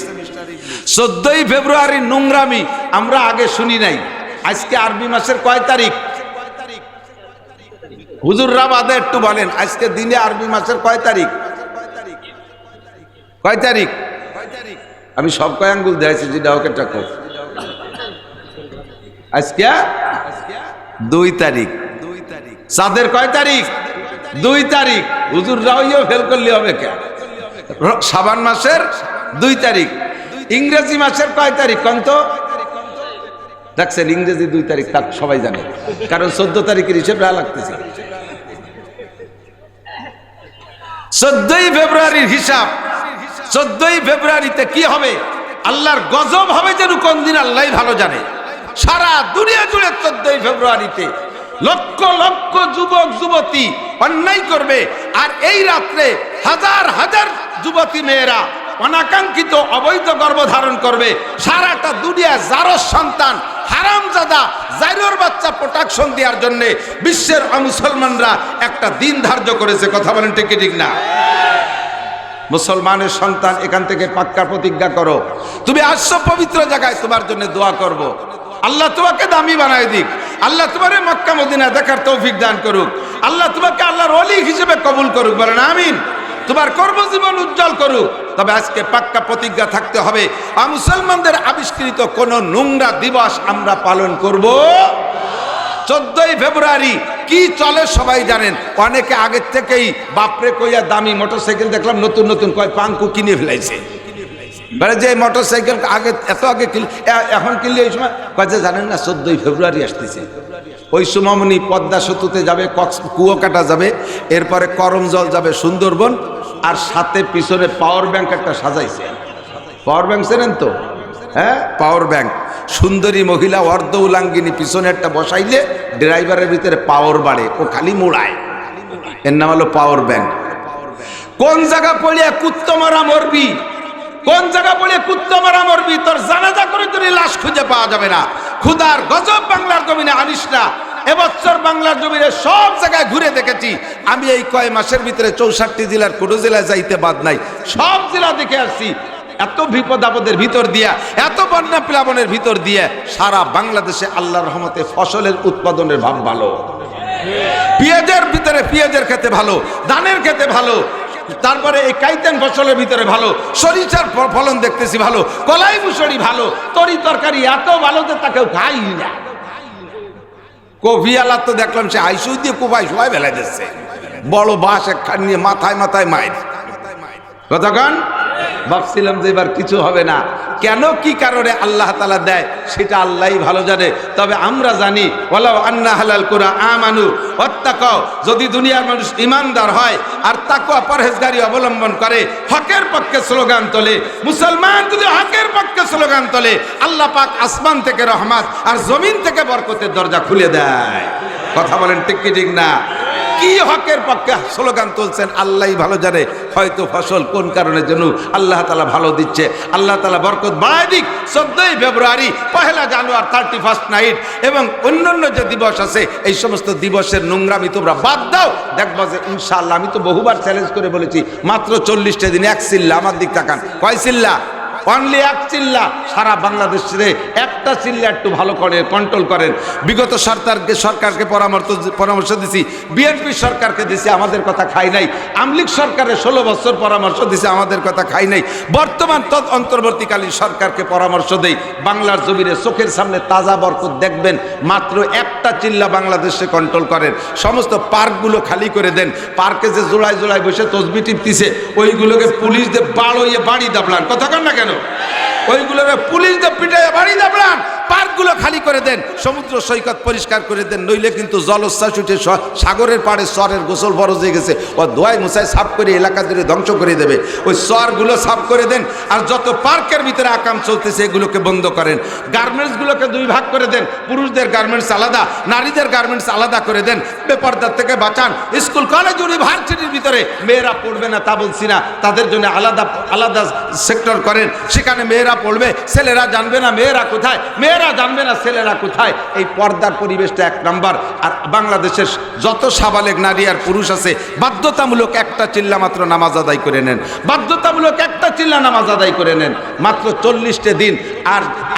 14ই ফেব্রুয়ারি নোংরামি আমরা আগে শুনি নাই। আজকে আরবি মাসের কয় তারিখ? হুজুররা বাদে একটু বলেন, আজকে দিনে আরবি মাসের কয় তারিখ? কয় তারিখ? আমি সব কয় আঙ্গুল দিয়েছি, যেটা ওকে টাকো। আজকে 2 তারিখ। চাঁদের কয় তারিখ? 2 তারিখ। হুজুররাও ফেল করলে হবে কে? শাবান মাসের 2 তারিখ। ইংরেজি মাসের কয় তারিখ কন্ত? দেখছেন, ইংরেজি 2 তারিখ তা সবাই জানে, কারণ 14 তারিখের হিসেব রা লাগতেছে। 14ই ফেব্রুয়ারির হিসাব। 14ই ফেব্রুয়ারিতে কি হবে? আল্লাহর গজব হবে যেন কোন দিন আল্লাহ ভালো জানে। সারা দুনিয়া জুড়ে 14ই ফেব্রুয়ারিতে লক্ষ লক্ষ যুবক যুবতী অন্যায় করবে, আর এই রাত্রে হাজার হাজার যুবতী মেয়েরা অনাকাঙ্ক্ষিত অবৈধ গর্ভধারণ করবে। সারাটা দুনিয়া জারস সন্তান হারামজাদা জাইরোর বাচ্চা প্রোটেকশন দেওয়ার জন্য বিশ্বের মুসলমানরা একটা দিন ধার্য করেছে। কথা বলেন ঠিক ঠিক না? মুসলমানের সন্তান, এখান থেকে পাক্কা প্রতিজ্ঞা করো, তুমি আসছো পবিত্র জায়গায়, তোমার জন্য দোয়া করব। আল্লাহ তোমাকে দামি বানায় দিক, আল্লাহ তোমারে মক্কা মদিনা দেখার তৌফিক দান করুক, আল্লাহ তোমাকে আল্লাহর ওলি হিসেবে কবুল করুক, বলেন আমিন। তোমার কর্মজীবন উজ্জ্বল করুক। তবে আজকে পাক্কা প্রতিজ্ঞা থাকতে হবে, মুসলমানদের আবিষ্কৃত কোন নোংরা দিবস আমরা পালন করব। 14ই ফেব্রুয়ারি কি চলে সবাই জানেন। অনেকে আগের থেকেই বাপরে কইয়া দামি মোটরসাইকেল দেখলাম নতুন নতুন কয় পাঙ্কু কিনে ফেলাইছে। মানে যে মোটরসাইকেল আগে এত আগে এখন কিনলে ওই সময় কয় যে জানেন না 14ই ফেব্রুয়ারি আসতেছে। ওই সময়মনি পদ্মা সেতুতে যাবে, কুয়াকাটা যাবে, এরপরে করমজল যাবে সুন্দরবন, আর সাথে পিছনে পাওয়ার ব্যাংক একটা সাজাইছে। পাওয়ার ব্যাংক চেনেন তো? হ্যাঁ, পাওয়ার ব্যাংক। সুন্দরী মহিলা অর্ধ উলাঙ্গিনী পিছনে একটা বসাইলে ড্রাইভারের ভিতরে পাওয়ার বাড়ে, ও খালি মোড়ায়। এর নাম হলো পাওয়ার ব্যাংক। কোন জায়গা পড়িয়া কুত্ত মারা মরবি, কোন জায়গা পড়িয়া কুত্ত মারা মরবি, তোর জানাজা করে তোর লাশ খুঁজে পাওয়া যাবে না। খুদার গজব বাংলার জমিনে আনিস না। এবছর বাংলার জমিনে সব জায়গায় ঘুরে দেখেছি আমি, এই কয় মাসের ভিতরে 64 জেলার কোনো জেলায় যাইতে বাদ নাই, সব জেলা দেখে আসছি। এত বিপদ আপদের ভিতর দিয়া, এত বন্যা প্লাবনের ভিতর দিয়ে সারা বাংলাদেশে আল্লাহর রহমতে ফসলের উৎপাদনের ভাব ভালো। পেঁয়াজের ভিতরে পেঁয়াজের খেতে ভালো, ধানের খেতে ভালো, তারপরে এই কাইতেন ফসলের ভিতরে ভালো, সরিষার ফলন দেখতেছি ভালো, কলাই মুসুরি ভালো, তরি তরকারি এত ভালো যে তাকেও খাই না। কফি আলা তো দেখলাম সে আইসু দিয়ে কোপাই সবাই বেলা দিচ্ছে, বড় বাঁশ একখান নিয়ে মাথায় মাথায় মাইর। কতক্ষণ ভাবছিলাম যে এবার কিছু হবে না, কেন কি কারণে আল্লাহ তাআলা দেয় সেটা আল্লাহই ভালো জানে। তবে আমরা জানি ওয়ালাউ আন্না হালাল কুরা আমানু ওয়াত্তাকাও, যদি দুনিয়ার মানুষ ইমানদার হয় আর তাকওয়া পরহেজগারি অবলম্বন করে, হকের পক্ষে স্লোগান তোলে, মুসলমান যদি হকের পক্ষে স্লোগান তোলে, আল্লাহ পাক আসমান থেকে রহমত আর জমিন থেকে বরকতের দরজা খুলে দেয়। কথা বলেন ঠিক কি ঠিক না? কি হকের পক্ষে স্লোগান তুলছেন আল্লাহই ভালো জানে। হয়তো ফসল কোন কারণে যেন আল্লাহ তাআলা ভালো দিচ্ছে, আল্লাহ তাআলা বরকত বাড়ায় দিক। 14ই ফেব্রুয়ারি, 1 জানুয়ারি, 31 নাইট এবং অন্যান্য যে দিবস আছে, এই সমস্ত দিবসের নোংরামি তোমরা বাদ দাও। দেখবো যে ইনশাআল্লাহ, আমি তো বহুবার চ্যালেঞ্জ করে বলেছি, মাত্র 40টা দিন, 1 চিল্লা আমার দিক তাকান, কয় চিল্লা? অনলি এক চিল্লা সারা বাংলাদেশে একটা চিল্লা একটু ভালো করে কন্ট্রোল করেন। বিগত সরকারকে পরামর্শ দিছি, বিএনপি সরকারকে দিছি, আমাদের কথা খাই নাই। আমলিগ সরকারের 16 বছর পরামর্শ দিছে, আমাদের কথা খাই নাই। বর্তমান অন্তর্বর্তীকালীন সরকারকে পরামর্শ দেই, বাংলার জমিনে চোখের সামনে তাজা বরকত দেখবেন। মাত্র একটা চিল্লা বাংলাদেশে কন্ট্রোল করেন। সমস্ত পার্কগুলো খালি করে দেন। পার্কে যে জোড়ায় জোড়ায় বসে তসবি টিপতিছে ওইগুলোকে পুলিশ দিয়ে বাড়ি দাবলান। কথা কন না কেন? ওইগুলোকে পুলিশ দিয়ে পিটাইয়া বাড়ি দাবলান। পার্কগুলো খালি করে দেন, সমুদ্র সৈকত পরিষ্কার করে দেন, নইলে কিন্তু জলোচ্ছ্বাস উঠে সাগরের পাড়ে চরের গোসল ফরজ হয়ে গেছে, ও ধোয়ায় মুছায় সাফ করে এলাকা ধরে ধ্বংস করে দেবে। ওই চরগুলো সাফ করে দেন। আর যত পার্কের ভিতরে আকাম চলতেছে এগুলোকে বন্ধ করেন। গার্মেন্টসগুলোকে 2 ভাগ করে দেন, পুরুষদের গার্মেন্টস আলাদা, নারীদের গার্মেন্টস আলাদা করে দেন। বেপরদার থেকে বাঁচান। স্কুল কলেজ ইউনিভার্সিটির ভিতরে মেয়েরা পড়বে না তা বলছি না, তাদের জন্য আলাদা আলাদা সেক্টর করেন, সেখানে মেয়েরা পড়বে। ছেলেরা জানবে না মেয়েরা কোথায়, মেয়েরা জানবে না ছেলেরা কোথায়। এই পর্দার পরিবেশটা 1 নাম্বার। আর বাংলাদেশের যত সাবালেগ নারী আর পুরুষ আছে বাধ্যতামূলক একটা চিল্লা মাত্র নামাজ আদায় করে নেন। বাধ্যতামূলক একটা চিল্লা নামাজ আদায় করে নেন, মাত্র 40টা দিন।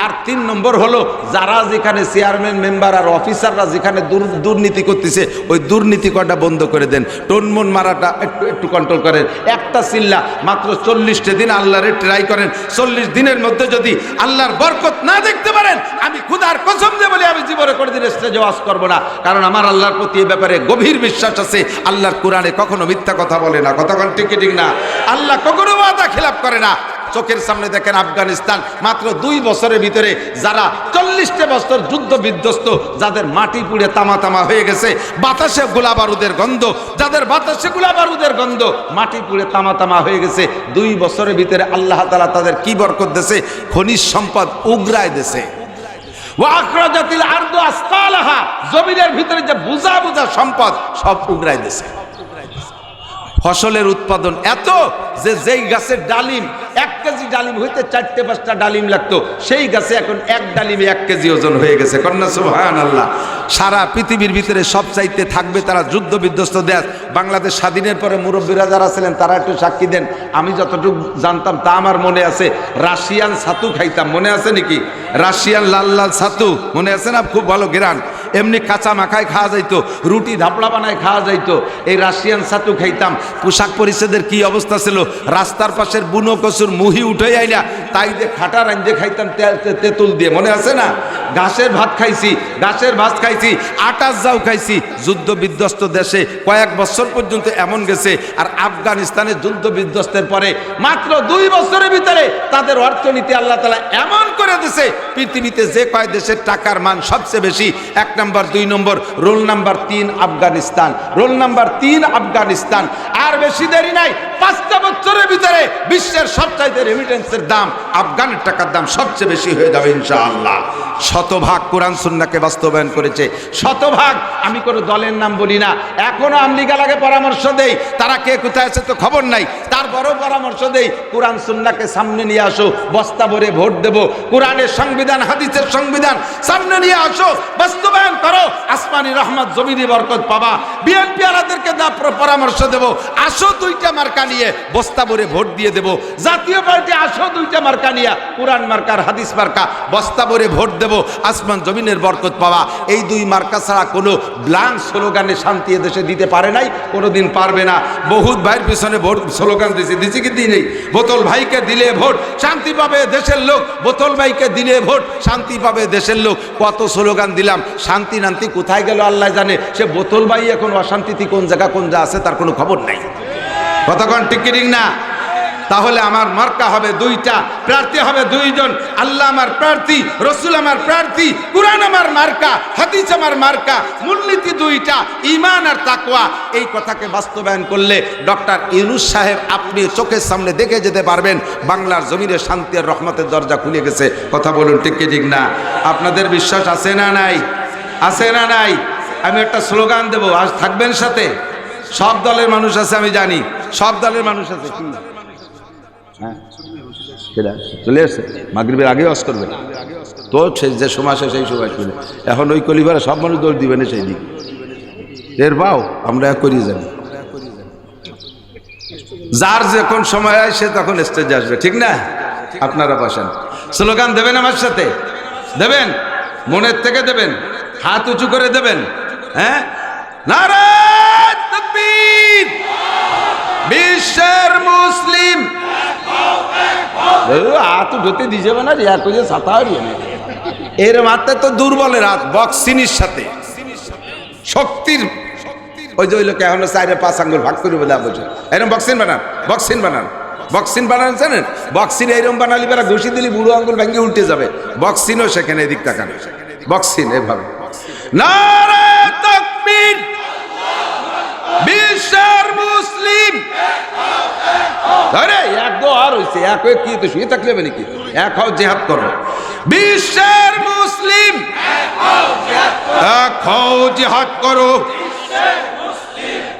আর 3 নম্বর হলো, যারা যেখানে চেয়ারম্যান মেম্বার আর অফিসাররা যেখানে দুর্নীতি করতেছে ওই দুর্নীতি করাটা বন্ধ করে দেন। টোনমন মারাটা একটু কন্ট্রোল করেন। একটা চিল্লা মাত্র 40টা দিন আল্লাহরে ট্রাই করেন। 40 দিনের মধ্যে যদি আল্লাহর বরকত না দেখতে পারেন, আমি খুদার কসম দিয়ে বলি আমি জীবনে কোনোদিন স্টেজে ওয়াজ করব না। কারণ আমার আল্লাহর প্রতি এই ব্যাপারে গভীর বিশ্বাস আছে। আল্লাহর কোরআনে কখনো মিথ্যা কথা বলে না। কথা কোন ঠিক না? আল্লাহ কখনো ওয়াদা খেলাপ করে না। চোখের সামনে দেখেন আফগানিস্তান, মাত্র 2 বছরের ভিতরে যারা 40টা বছর যুদ্ধ বিধ্বস্ত, যাদের মাটি পুড়ে তামা হয়ে গেছে, বাতাসে গোলা বারুদের গন্ধ, যাদের বাতাসে গোলা বারুদের গন্ধ, মাটি পুড়ে তামা হয়ে গেছে, 2 বছরের ভিতরে আল্লাহ তাআলা তাদের কি বরকত দেছে? খনিজ সম্পদ উগরায় দেছে। ওয়াখরাজাতিল আরদু আসকালাহা, জমিনের ভিতরে যে বুঝা সম্পদ সব উগরায় দেছে। ফসলের উৎপাদন এত যে যেই গাছের ডালিম 1 কেজি ডালিম হইতে 4-5টা ডালিম লাগতো, সেই গাছে এখন 1 ডালিমে 1 কেজি ওজন হয়ে গেছে। কন্যা সুবহানাল্লাহ। সারা পৃথিবীর ভিতরে সবচাইতে থাকবে তারা যুদ্ধ বিধ্বস্ত দেশ। বাংলাদেশ স্বাধীনের পরে মুরব্বীরা যারা ছিলেন তারা একটু সাক্ষী দেন। আমি যতটুকু জানতাম তা আমার মনে আছে, রাশিয়ান ছাতু খাইতাম। মনে আছে নাকি? রাশিয়ান লাল লাল ছাতু মনে আছে না? খুব ভালো গ্রান। এমনি কাঁচা মাখায় খাওয়া যাইতো, রুটি ধাপড়া বানায় খাওয়া যাইতো। এই রাশিয়ান ছাতু খাইতাম। পোশাক পরিচ্ছদের কি অবস্থা ছিল, রাস্তার পাশের বুনো কচুর মুহি উঠে আইনা তাই দিয়ে খাটা রাঞ্জে খাইতাম তেঁতুল দিয়ে। মনে আছে না? ঘাসের ভাত খাইছি, আটার যাও খাইছি। যুদ্ধ বিধ্বস্ত দেশে কয়েক বছর পর্যন্ত এমন গেছে। আর আফগানিস্তানের যুদ্ধ বিধ্বস্তের পরে মাত্র 2 বছরের ভিতরে তাদের অর্থনীতি আল্লাহ তাআলা এমন করে দিয়েছে, পৃথিবীতে যে কয় দেশের টাকার মান সবচেয়ে বেশি, 1 নম্বর 2 নম্বর, roll number 3 Afghanistan, roll number 3 Afghanistan. আর বেশি দেরি নাই, 5টা বছরের ভিতরে বিশ্বের সবচাইতে রেমিটেন্সের দাম, আফগানের টাকার দাম সবচেয়ে বেশি হয়ে যাবে ইনশাআল্লাহ। শতভাগ কোরআন সুন্নাহকে বাস্তবায়ন করেছে, শতভাগ। আমি কোনো দলের নাম বলি না, এখনো আমলিগালাকে পরামর্শ দেই, তারা কে কোথায় আছে তো খবর নাই। তারপরও পরামর্শ দেই, কোরআন সুন্নাহকে সামনে নিয়ে আসো, বস্তা ভরে ভোট দেব। কোরআনের সংবিধান, হাদিসের সংবিধান সামনে নিয়ে আসো, বাস্তবায়ন করো, আসমানি রহমত জমিনি বরকত পাবা। বিএনপি আলাদেরকে পরামর্শ দেব, আসো 2টা মার্কা নিয়ে বস্তা ভরে ভোট দিয়ে দেব। জাতীয় পার্টি আসো 2টা মার্কা নিয়ে, কোরআন মার্কা আর হাদিস মার্কা, বস্তা ভরে ভোট দেব, আসমান জমিনের বরকত পাওয়া। এই 2 মার্কা ছাড়া কোনো ব্লাঙ্ক স্লোগানে শান্তি এদেশে দিতে পারে নাই, কোনোদিন পারবে না। বহুত ভাইয়ের পিছনে ভোট স্লোগান দিছি কি দিই নেই? বোতল ভাইকে দিলে ভোট শান্তি পাবে দেশের লোক, বোতল ভাইকে দিলে ভোট শান্তি পাবে দেশের লোক। কত স্লোগান দিলাম, শান্তি নান্তি কোথায় গেল আল্লাহ জানে। সে বোতল ভাই এখন অশান্তিতে কোন জায়গা কোন যা আছে তার কোনো খবর নাই। কতক্ষণ ঠিক না? তাহলে আমার মার্কা হবে 2টা, প্রার্থী হবে 2 জন। আল্লাহ আমার প্রার্থী, রসুল আমার প্রার্থী, কোরআন আমার মার্কা, হাদিস আমার মার্কা, মূলনীতি 2টা, ঈমান আর তাকওয়া। এই কথাকে বাস্তবায়ন করলে ডক্টর ইউনূস সাহেব আপনি চোখের সামনে দেখে যেতে পারবেন বাংলার জমিনে শান্তি আর রহমতের দরজা খুলে গেছে। কথা বলুন ঠিক না? আপনাদের বিশ্বাস আছে না নাই? আছে না নাই? আমি একটা স্লোগান দেব, আজ থাকবেন সাথে? সব দলের মানুষ আছে, আমি জানি সব দলের মানুষ আছে। কি হ্যাঁ চলে আসছে, মাগরিবের আগে ওয়াজ করবে তো, যে সময় আসে সেই সময় শুনে। এখন ওই কলিবারে সব মানুষ দৌড় দিবে না সেই দিক, এর পাও আমরা করিয়ে যাবো। যার যখন সময় হয় সে তখন স্টেজে আসবে, ঠিক না? আপনারা বসেন। স্লোগান দেবেন আমার সাথে? দেবেন? মনের থেকে দেবেন? হাত উঁচু করে দেবেন? হ্যাঁ, নারায়ে তাকবীর। বিশ্বের মুসলিম হাত উঠতে দিছে না রিয়া কইছে ছাতা হারিয়ে না এর মাত্রা তো দুর্বলের হাত বক্সিনির সাথে শক্তির ওই যে ওই লোকে এখন 4-5 আঙ্গুল ভাগ করে বলে বলছে এরকম বক্সিন বানান, বক্সিন বানান, বক্সিন বানান জানেন? বক্সিন এইরকম বানালি বেড়া ঘুষি দিলি বুড়ো আঙ্গুল ভেঙে উল্টে যাবে। বক্সিনও সেখানে এদিক তাকান, বক্সিন এভাবে। নারায়ে তাকবীর। বিশ্বের মুসলিম আরে এক দো আর হইছে এক হয়ে কি তো শুয়ে থাকলে হবে নাকি? এক হও জিহাদ করো। বিশ্বের মুসলিম এক হও জিহাদ করো।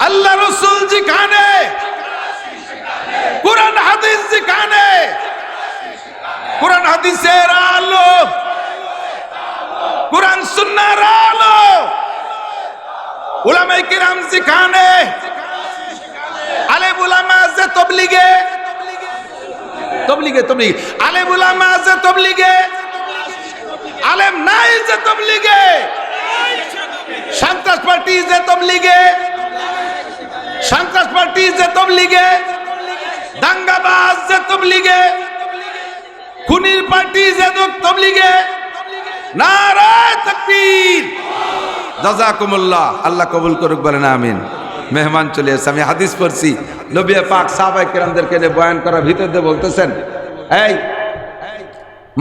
আল্লাহ রসুল যেখানে, কুরআন হাদিস যেখানে, কুরআন হাদিসের আলো, কুরআন সুন্নাহর আলো, উলামায়ে কিরাম যেখানে, আলেম উলামা যে তবলিগে, তবলিগে তবলিগে আলেম উলামা যে তবলিগে, আলেম নাই যে তবলিগে, সন্ত্রাস পার্টি যে তবলিগে, সন্ত্রাস পার্টি যে তবলিগে, দাঙ্গাবাজ যে তবলিগে, খুনির পার্টি যে তবলিগে। নারায়ে তাকবীর। জাযাকুমুল্লাহ। আল্লাহ কবুল করুক, বলেন আমিন। মেহমান চলে এসে আমি হাদিস পড়ছি, নবী পাক সাহাবায়ে কেরামদেরকে নিয়ে বয়ান করার ভিতর দিয়ে বলতেছেন, এই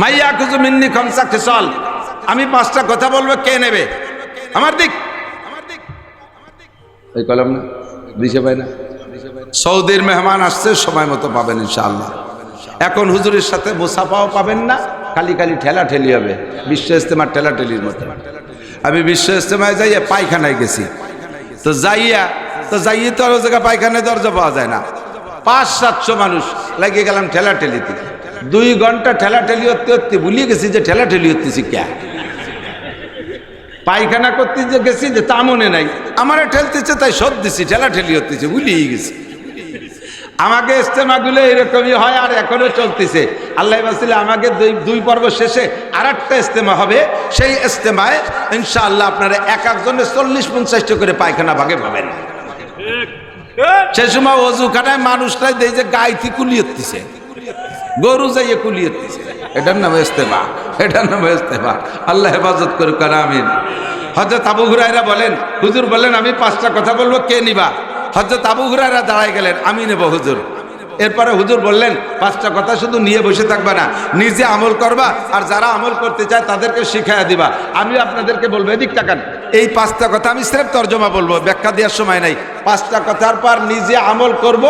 মাইয়া কুযু মিন্নি খামসা খিসাল, আমি 5টা কথা বলবো, কে নেবে? আমার দিক এই কলম না দিশে পাই না। সৌদির মেহমান আসছে, সময় মতো পাবেন ইনশাআল্লাহ। এখন হুজুরের সাথে মুসাফাও পাবেন না, খালি খালি ঠেলা ঠেলি হবে, বিশ্ব ইজতেমার ঠেলা ঠেলির মতো। আমি বিশ্ব ইজতেমায় যাইয়া পায়খানায় গেছি, তো যাইয়ে তো আরো জায়গা পায়খানায় দরজা পাওয়া যায় না। 500-700 মানুষ লাগিয়ে গেলাম ঠেলা ঠেলিতে। 2 ঘন্টা ঠেলা ঠেলি হতে হতে ভুলিয়ে গেছি যে ঠেলা ঠেলি হতেছি কে। পায়খানা করতে যে গেছি যে তা মনে নাই, আমারে ঠেলতেছে তাই সব দিছি, ঠেলা ঠেলি হতেছে, ভুলিয়ে গেছি। আমাকে ইজতেমাগুলো এরকমই হয়, আর এখনো চলতেছে। আল্লাহ বাসিলে আমাকে 2 পর্ব শেষে আরেকটা ইজতেমা হবে, সেই ইজতেমায় ইনশাআল্লাহ আপনারা এক একজনের 40-50টা করে পায়খানা ভাগে পাবেন। সে সময় অজু খানায় মানুষটাই দেয় যে গাইতি কুলিয়েছে, গরু যাইয়ে কুলিয়েছে। এটার নাম ইজতেমা, এটার নাম ইজতেমা। আল্লাহ হেফাজত করুক, আমিন। হযরত আবু হুরায়রা বলেন, হুজুর বললেন আমি 5টা কথা বলবো, কে নিবা? হযরত আবু হুরায়রা দাঁড়ায় গেলেন, আমি নেব হুজুর। এরপরে হুজুর বললেন, 5টা কথা শুধু নিয়ে বসে থাকবা না, নিজে আমল করবা, আর যারা আমল করতে চায় তাদেরকে শিখাইয়া দিবা। আমি আপনাদেরকে বলবো, এদিক তাকান, এই 5টা কথা আমি সির্ফ তর্জমা বলবো, ব্যাখ্যা দেওয়ার সময় নাই। 5টা কথার পর নিজে আমল করব,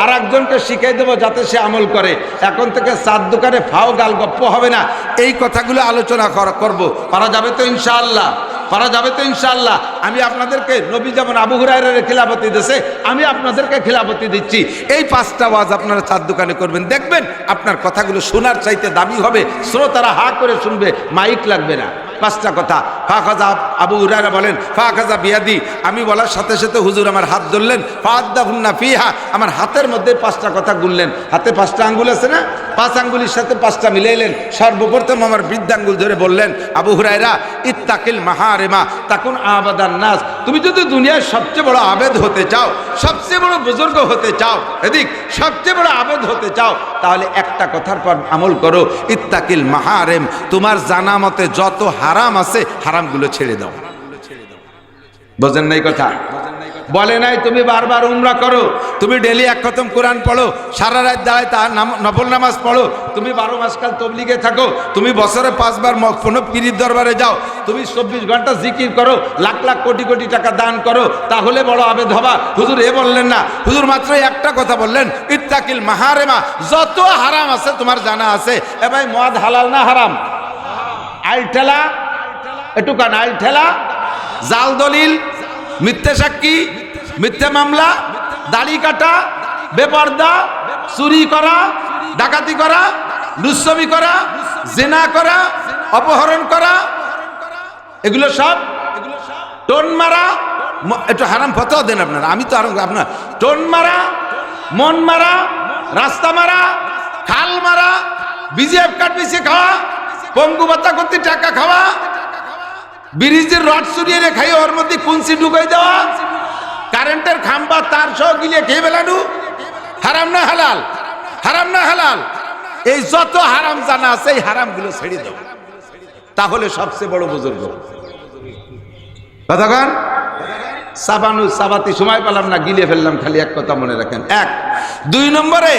আর একজনকে শিখাই দেবো যাতে সে আমল করে। এখন থেকে 4 দোকানে ফাও গাল গপ্প হবে না, এই কথাগুলো আলোচনা করব। পারা যাবে তো ইনশাআল্লাহ? পারা যাবে তো ইনশাআল্লাহ? আমি আপনাদেরকে, নবী যেমন আবু হুরায়রার খিলাফতি দিয়েছে, আমি আপনাদেরকে খিলাফতি দিচ্ছি। এই 5টা ওয়াজ আপনারা 4 দোকানে করবেন, দেখবেন আপনার কথাগুলো শোনার চাইতে দামি হবে, শ্রোতারা হা করে শুনবে, মাইক লাগবে না। 5টা কথা। ফাখাজা, আবু হুরায়রা বলেন, ফাখাজা বিয়াদি, আমি বলার সাথে সাথে হুজুর আমার হাত ধরলেন, ফাআদাহুন্না ফিহা, আমার হাতের মধ্যে 5টা কথা গুনলেন। হাতে 5টা আঙ্গুল আছে না, 5 আঙ্গুলের সাথে 5টা মিলাইলেন। সর্বপ্রথম আমার বৃদ্ধাঙ্গুল ধরে বললেন, আবু হুরায়রা ইত্তাকিল মাহারিমা তাকুন আবাদান নাস, তুমি যদি দুনিয়ার সবচেয়ে বড় আবেদ হতে চাও, সবচেয়ে বড় বুজুর্গ হতে চাও, এদিক সবচেয়ে বড় আবেদ হতে চাও, তাহলে একটা কথার পর আমল করো, ইত্তাকিল মাহারিম, তোমার জানা মতে যত হারাম আছে হারামগুলো ছেড়ে দাও। বোঝেন নাই কথা? বলে নাই তুমি বারবার উমরা করো, তুমি ডেলি 1 খতম কোরআন পড়ো, সারা রাত দাঁড়ায় তার নফল নামাজ পড়ো, তুমি 12 মাসকাল তবলিগে থাকো, তুমি বছরে 5 বার কোনো পীরের দরবারে যাও, তুমি 24 ঘন্টা জিকির করো, লাখ লাখ কোটি কোটি টাকা দান করো, তাহলে বড় আবেদ হবা। হুজুর এ বললেন না, হুজুর মাত্র একটা কথা বললেন, ইত্তাকিল মাহারিমা, যত হারাম আছে তোমার জানা আছে। এ ভাই, মদ হালাল না হারাম? আইল ঠেলা, একটু কান, আইল ঠেলা, জাল দলিল, মিথ্যে সাক্ষী, মিথ্যে মামলা, দাড়ি কাটা, বেপর্দা, চুরি করা, ডাকাতি করা, দুঃছবি করা, জিনা করা, অপহরণ করা, এগুলো সব টোন মারা। একটু হারাম ফতোয়া দেন আপনারা, আমি তো আরো আপনার টোন মারা, মন মারা, রাস্তা মারা, খাল মারা, বিজিএফ কার্ড বেশি খাওয়া, পঙ্গু ভাতা করতে টাকা খাওয়া, ব্রিজের রড চুরিয়ে খাই ওর মধ্যে কুঞ্চি ঢুকাই দেওয়া, কারেন্টের খাম্বা তার সহ গিলে খেয়ে বেলানো, হারাম না হালাল? হারাম না হালাল? এই যত হারাম জানা আছে এই হারামগুলো ছেড়ে দাও, তাহলে সবচেয়ে বড় বুজুর্গ। কথাগান সাবানু সাবাতি সময় পেলাম না, গিলে ফেললাম, খালি এক কথা মনে রাখেন। এক, দুই নম্বরে,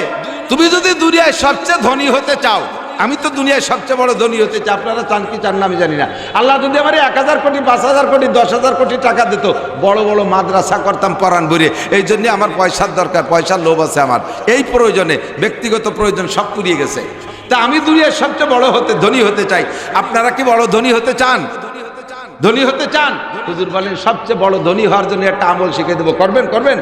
তুমি যদি দুনিয়ায় সবচেয়ে ধনী হতে চাও, আমি তো দুনিয়ায় সবচেয়ে বড় ধনী হতে চাই, আপনারা চান কি চান না আমি জানি না। আল্লাহ যদি আমার 1000 কোটি 5000 কোটি 10,000 কোটি টাকা দিত, বড় বড় মাদ্রাসা করতাম পরাণ ভরে। এই জন্য আমার পয়সার দরকার, পয়সার লোভ আছে আমার, এই প্রয়োজনে, ব্যক্তিগত প্রয়োজন সব পুড়িয়ে গেছে। তা আমি দুনিয়ায় সবচেয়ে বড় ধনী হতে চাই। আপনারা কি বড় ধনী হতে চান? ধনী হতে চান? হুজুর বলেন সবচেয়ে বড় ধনী হওয়ার জন্য একটা আমল শিখে দেবো, করবেন? করবেন?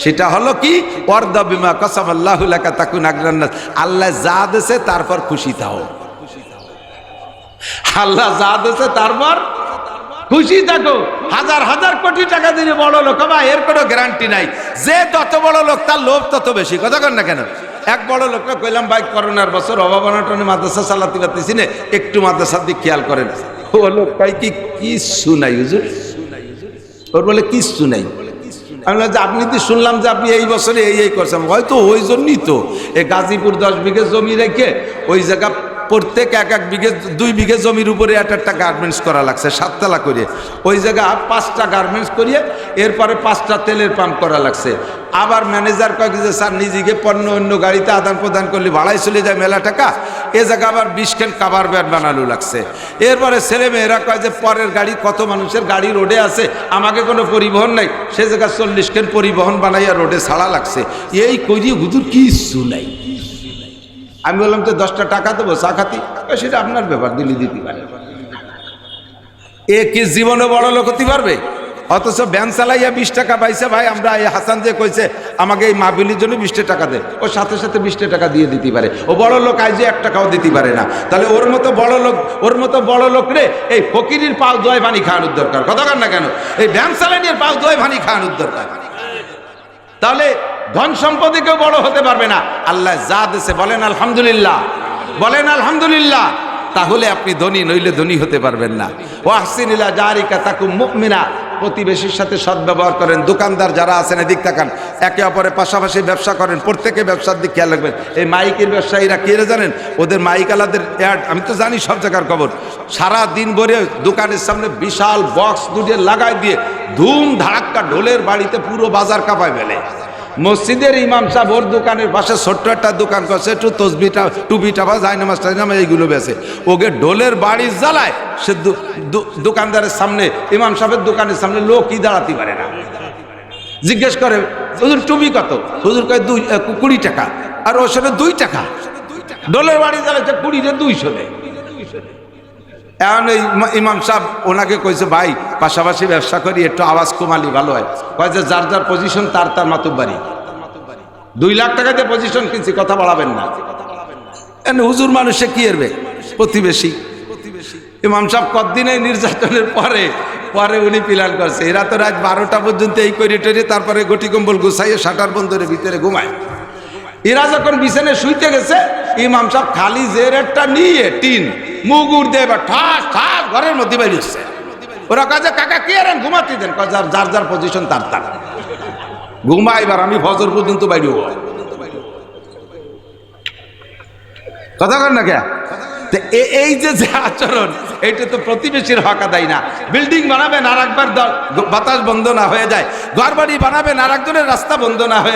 সেটা হলো কি? ওয়ারদা বিমা কাসাবাল্লাহু লাকা তাকুন আগরান নাস। আল্লাহ যা দেছে তারপর খুশি থাও। আল্লাহ যা দেছে তারপর খুশি থাকো। হাজার হাজার কোটি টাকা দিয়ে বড় লোক বা এর কোনো গ্যারান্টি নাই। যে তত বড় লোক তার লোভ তত বেশি। কথা কন না কেন? এক বড় লোককে কইলাম ভাই করোনার বছর অভাব অনটনে মাদ্রাসা চালাতে পারতেছি না, একটু মাদ্রাসার দিক খেয়াল করেন। ও লোক কয় কি কিচ্ছু নাই হুজুর। ওর বলে কিচ্ছু নাই। আমি বললাম যে আপনি তো শুনলাম যে আপনি এই বছরে এই করছেন, হয়তো ওই জন্যই তো এই গাজীপুর 10 বিঘে জমি রেখে ওই জায়গা প্রত্যেক 1 বিঘে 2 বিঘে জমির উপরে একটা গার্মেন্টস করা লাগছে 7 তলা করে। ওই জায়গা 5টা গার্মেন্টস করিয়ে এরপরে 5টা তেলের পাম্প করা লাগছে। আবার ম্যানেজার কয় যে স্যার নিজেকে পণ্য অন্য গাড়িতে আদান প্রদান করলে ভাড়ায় চলে যায় মেলা টাকা, এ জায়গা আবার 20 খান কাভার ব্যাট বানানো লাগছে। এরপরে ছেলে মেয়েরা কয় যে পরের গাড়ি, কত মানুষের গাড়ি রোডে আছে, আমাকে কোনো পরিবহন নাই, সে জায়গা 40 খান পরিবহন বানাইয়া রোডে ছাড়া লাগছে। এই করি হুজুর কিচ্ছু নাই। আমি বললাম তো 10টা টাকা দেবো চা খাতি, সেটা আপনার ব্যাপার, দিল্লি দিতে পারে। এ কি জীবনে বড় লোক হতে পারবে? অথচ ভ্যান চালাইয়া 20 টাকা পাইছে। ভাই আমরা এই হাসান যে কইছে আমাকে এই মাহফিলের জন্য 20 টাকা দে, ও সাথে সাথে 20 টাকা দিয়ে দিতে পারে। ও বড় লোক আইজে 1 টাকাও দিতে পারে না। তাহলে ওর মতো বড় লোক রে এই ফকিরের পাও দোয় পানি খাওয়ানোর দরকার। কথা কন না কেন? এই ভ্যান চালানির পাও দোয় পানি খাওয়ানোর দরকার। তাহলে ধন সম্পদে কেউ বড় হতে পারবে না। আল্লাহ যা দিয়েছে বলেন আলহামদুলিল্লাহ, বলেন আলহামদুলিল্লাহ। তাহলে আপনি ধনী, নইলে ধনী হতে পারবেন না। ওয়াহসিন ইলা জারিকা তাকুম মুমিনা। প্রতিবেশীর সাথে সদ্ব্যবহার করেন। দোকানদার যারা আছেন এদিক তাকান, একে অপরের পাশাপাশি ব্যবসা করেন, প্রত্যেকে ব্যবসার দিক খেয়াল রাখবেন। এই মাইকের ব্যবসায়ীরা কে জানেন? ওদের মাইকালাদের অ্যাড আমি তো জানি সব জায়গার খবর। সারা দিন ভরে দোকানের সামনে বিশাল বক্স দুটো লাগাই দিয়ে ধুম ধাক্কা ঢোলের বাড়িতে পুরো বাজার কাঁপায় ফেলে। মসজিদের ইমাম সাহেব ওর দোকানের পাশে ছোট্ট একটা দোকান করছে, একটু তসবিটা টুপিটা বা জায়নামাজ টাইনামাজ এইগুলো বেছে, ওকে ঢোলের বাড়ি জ্বালায়। সে দোকানদারের সামনে, ইমাম সাহেবের দোকানের সামনে লোকই দাঁড়াতে পারে না। জিজ্ঞেস করে হুজুর টুপি কত? হুজুর কয় 20 টাকা। আর ওর সাথে 2 টাকা। ঢোলের বাড়ি জ্বালাচ্ছে 20 200 দেয়। এখন এই ইমাম সাহেব ওনাকে কইছে ভাই পাশাপাশি ব্যবসা করি, একটু আওয়াজ কমালি ভালো হয়। কয় যে যার যার পজিশন তার তার মাতুব্বাড়ি। 2 লাখ টাকা দিয়ে পজিশন কিনছি, কথা বাড়াবেন না। হুজুর মানুষে কি এরবে? প্রতিবেশী। ইমাম সাহেব কতদিন এই নির্যাতনের পরে উনি প্ল্যান করছে, এরা তো রাত 12টা পর্যন্ত এই করিডোরে, তারপরে গটি কম্বল গুছাইয়ে শাটার বন্ধের ভিতরে ঘুমায়। এরা যখন বিছানায় শুইতে গেছে, ইমাম সাহেব খালি জেরেটটা নিয়ে টিন মুগুর দিয়ে ঠাস ঠাস ঘরের মধ্যে বেরিয়ে এসছে। ওরা কাজে কাকা কি আর ঘুমাতে দেন? যার যার পজিশন তার তার ঘুমা। এবার আমি ফজর পর্যন্ত বাইরে কথা কর না কে? এই যে আচরণ, এইটা তো প্রতিবেশীর হক আদায় না। বিল্ডিং বানাবেন আর একবার বাতাস বন্ধ না হয়ে যায়, ঘর বাড়ি বানাবেন আর একজনের রাস্তা বন্ধ না হয়ে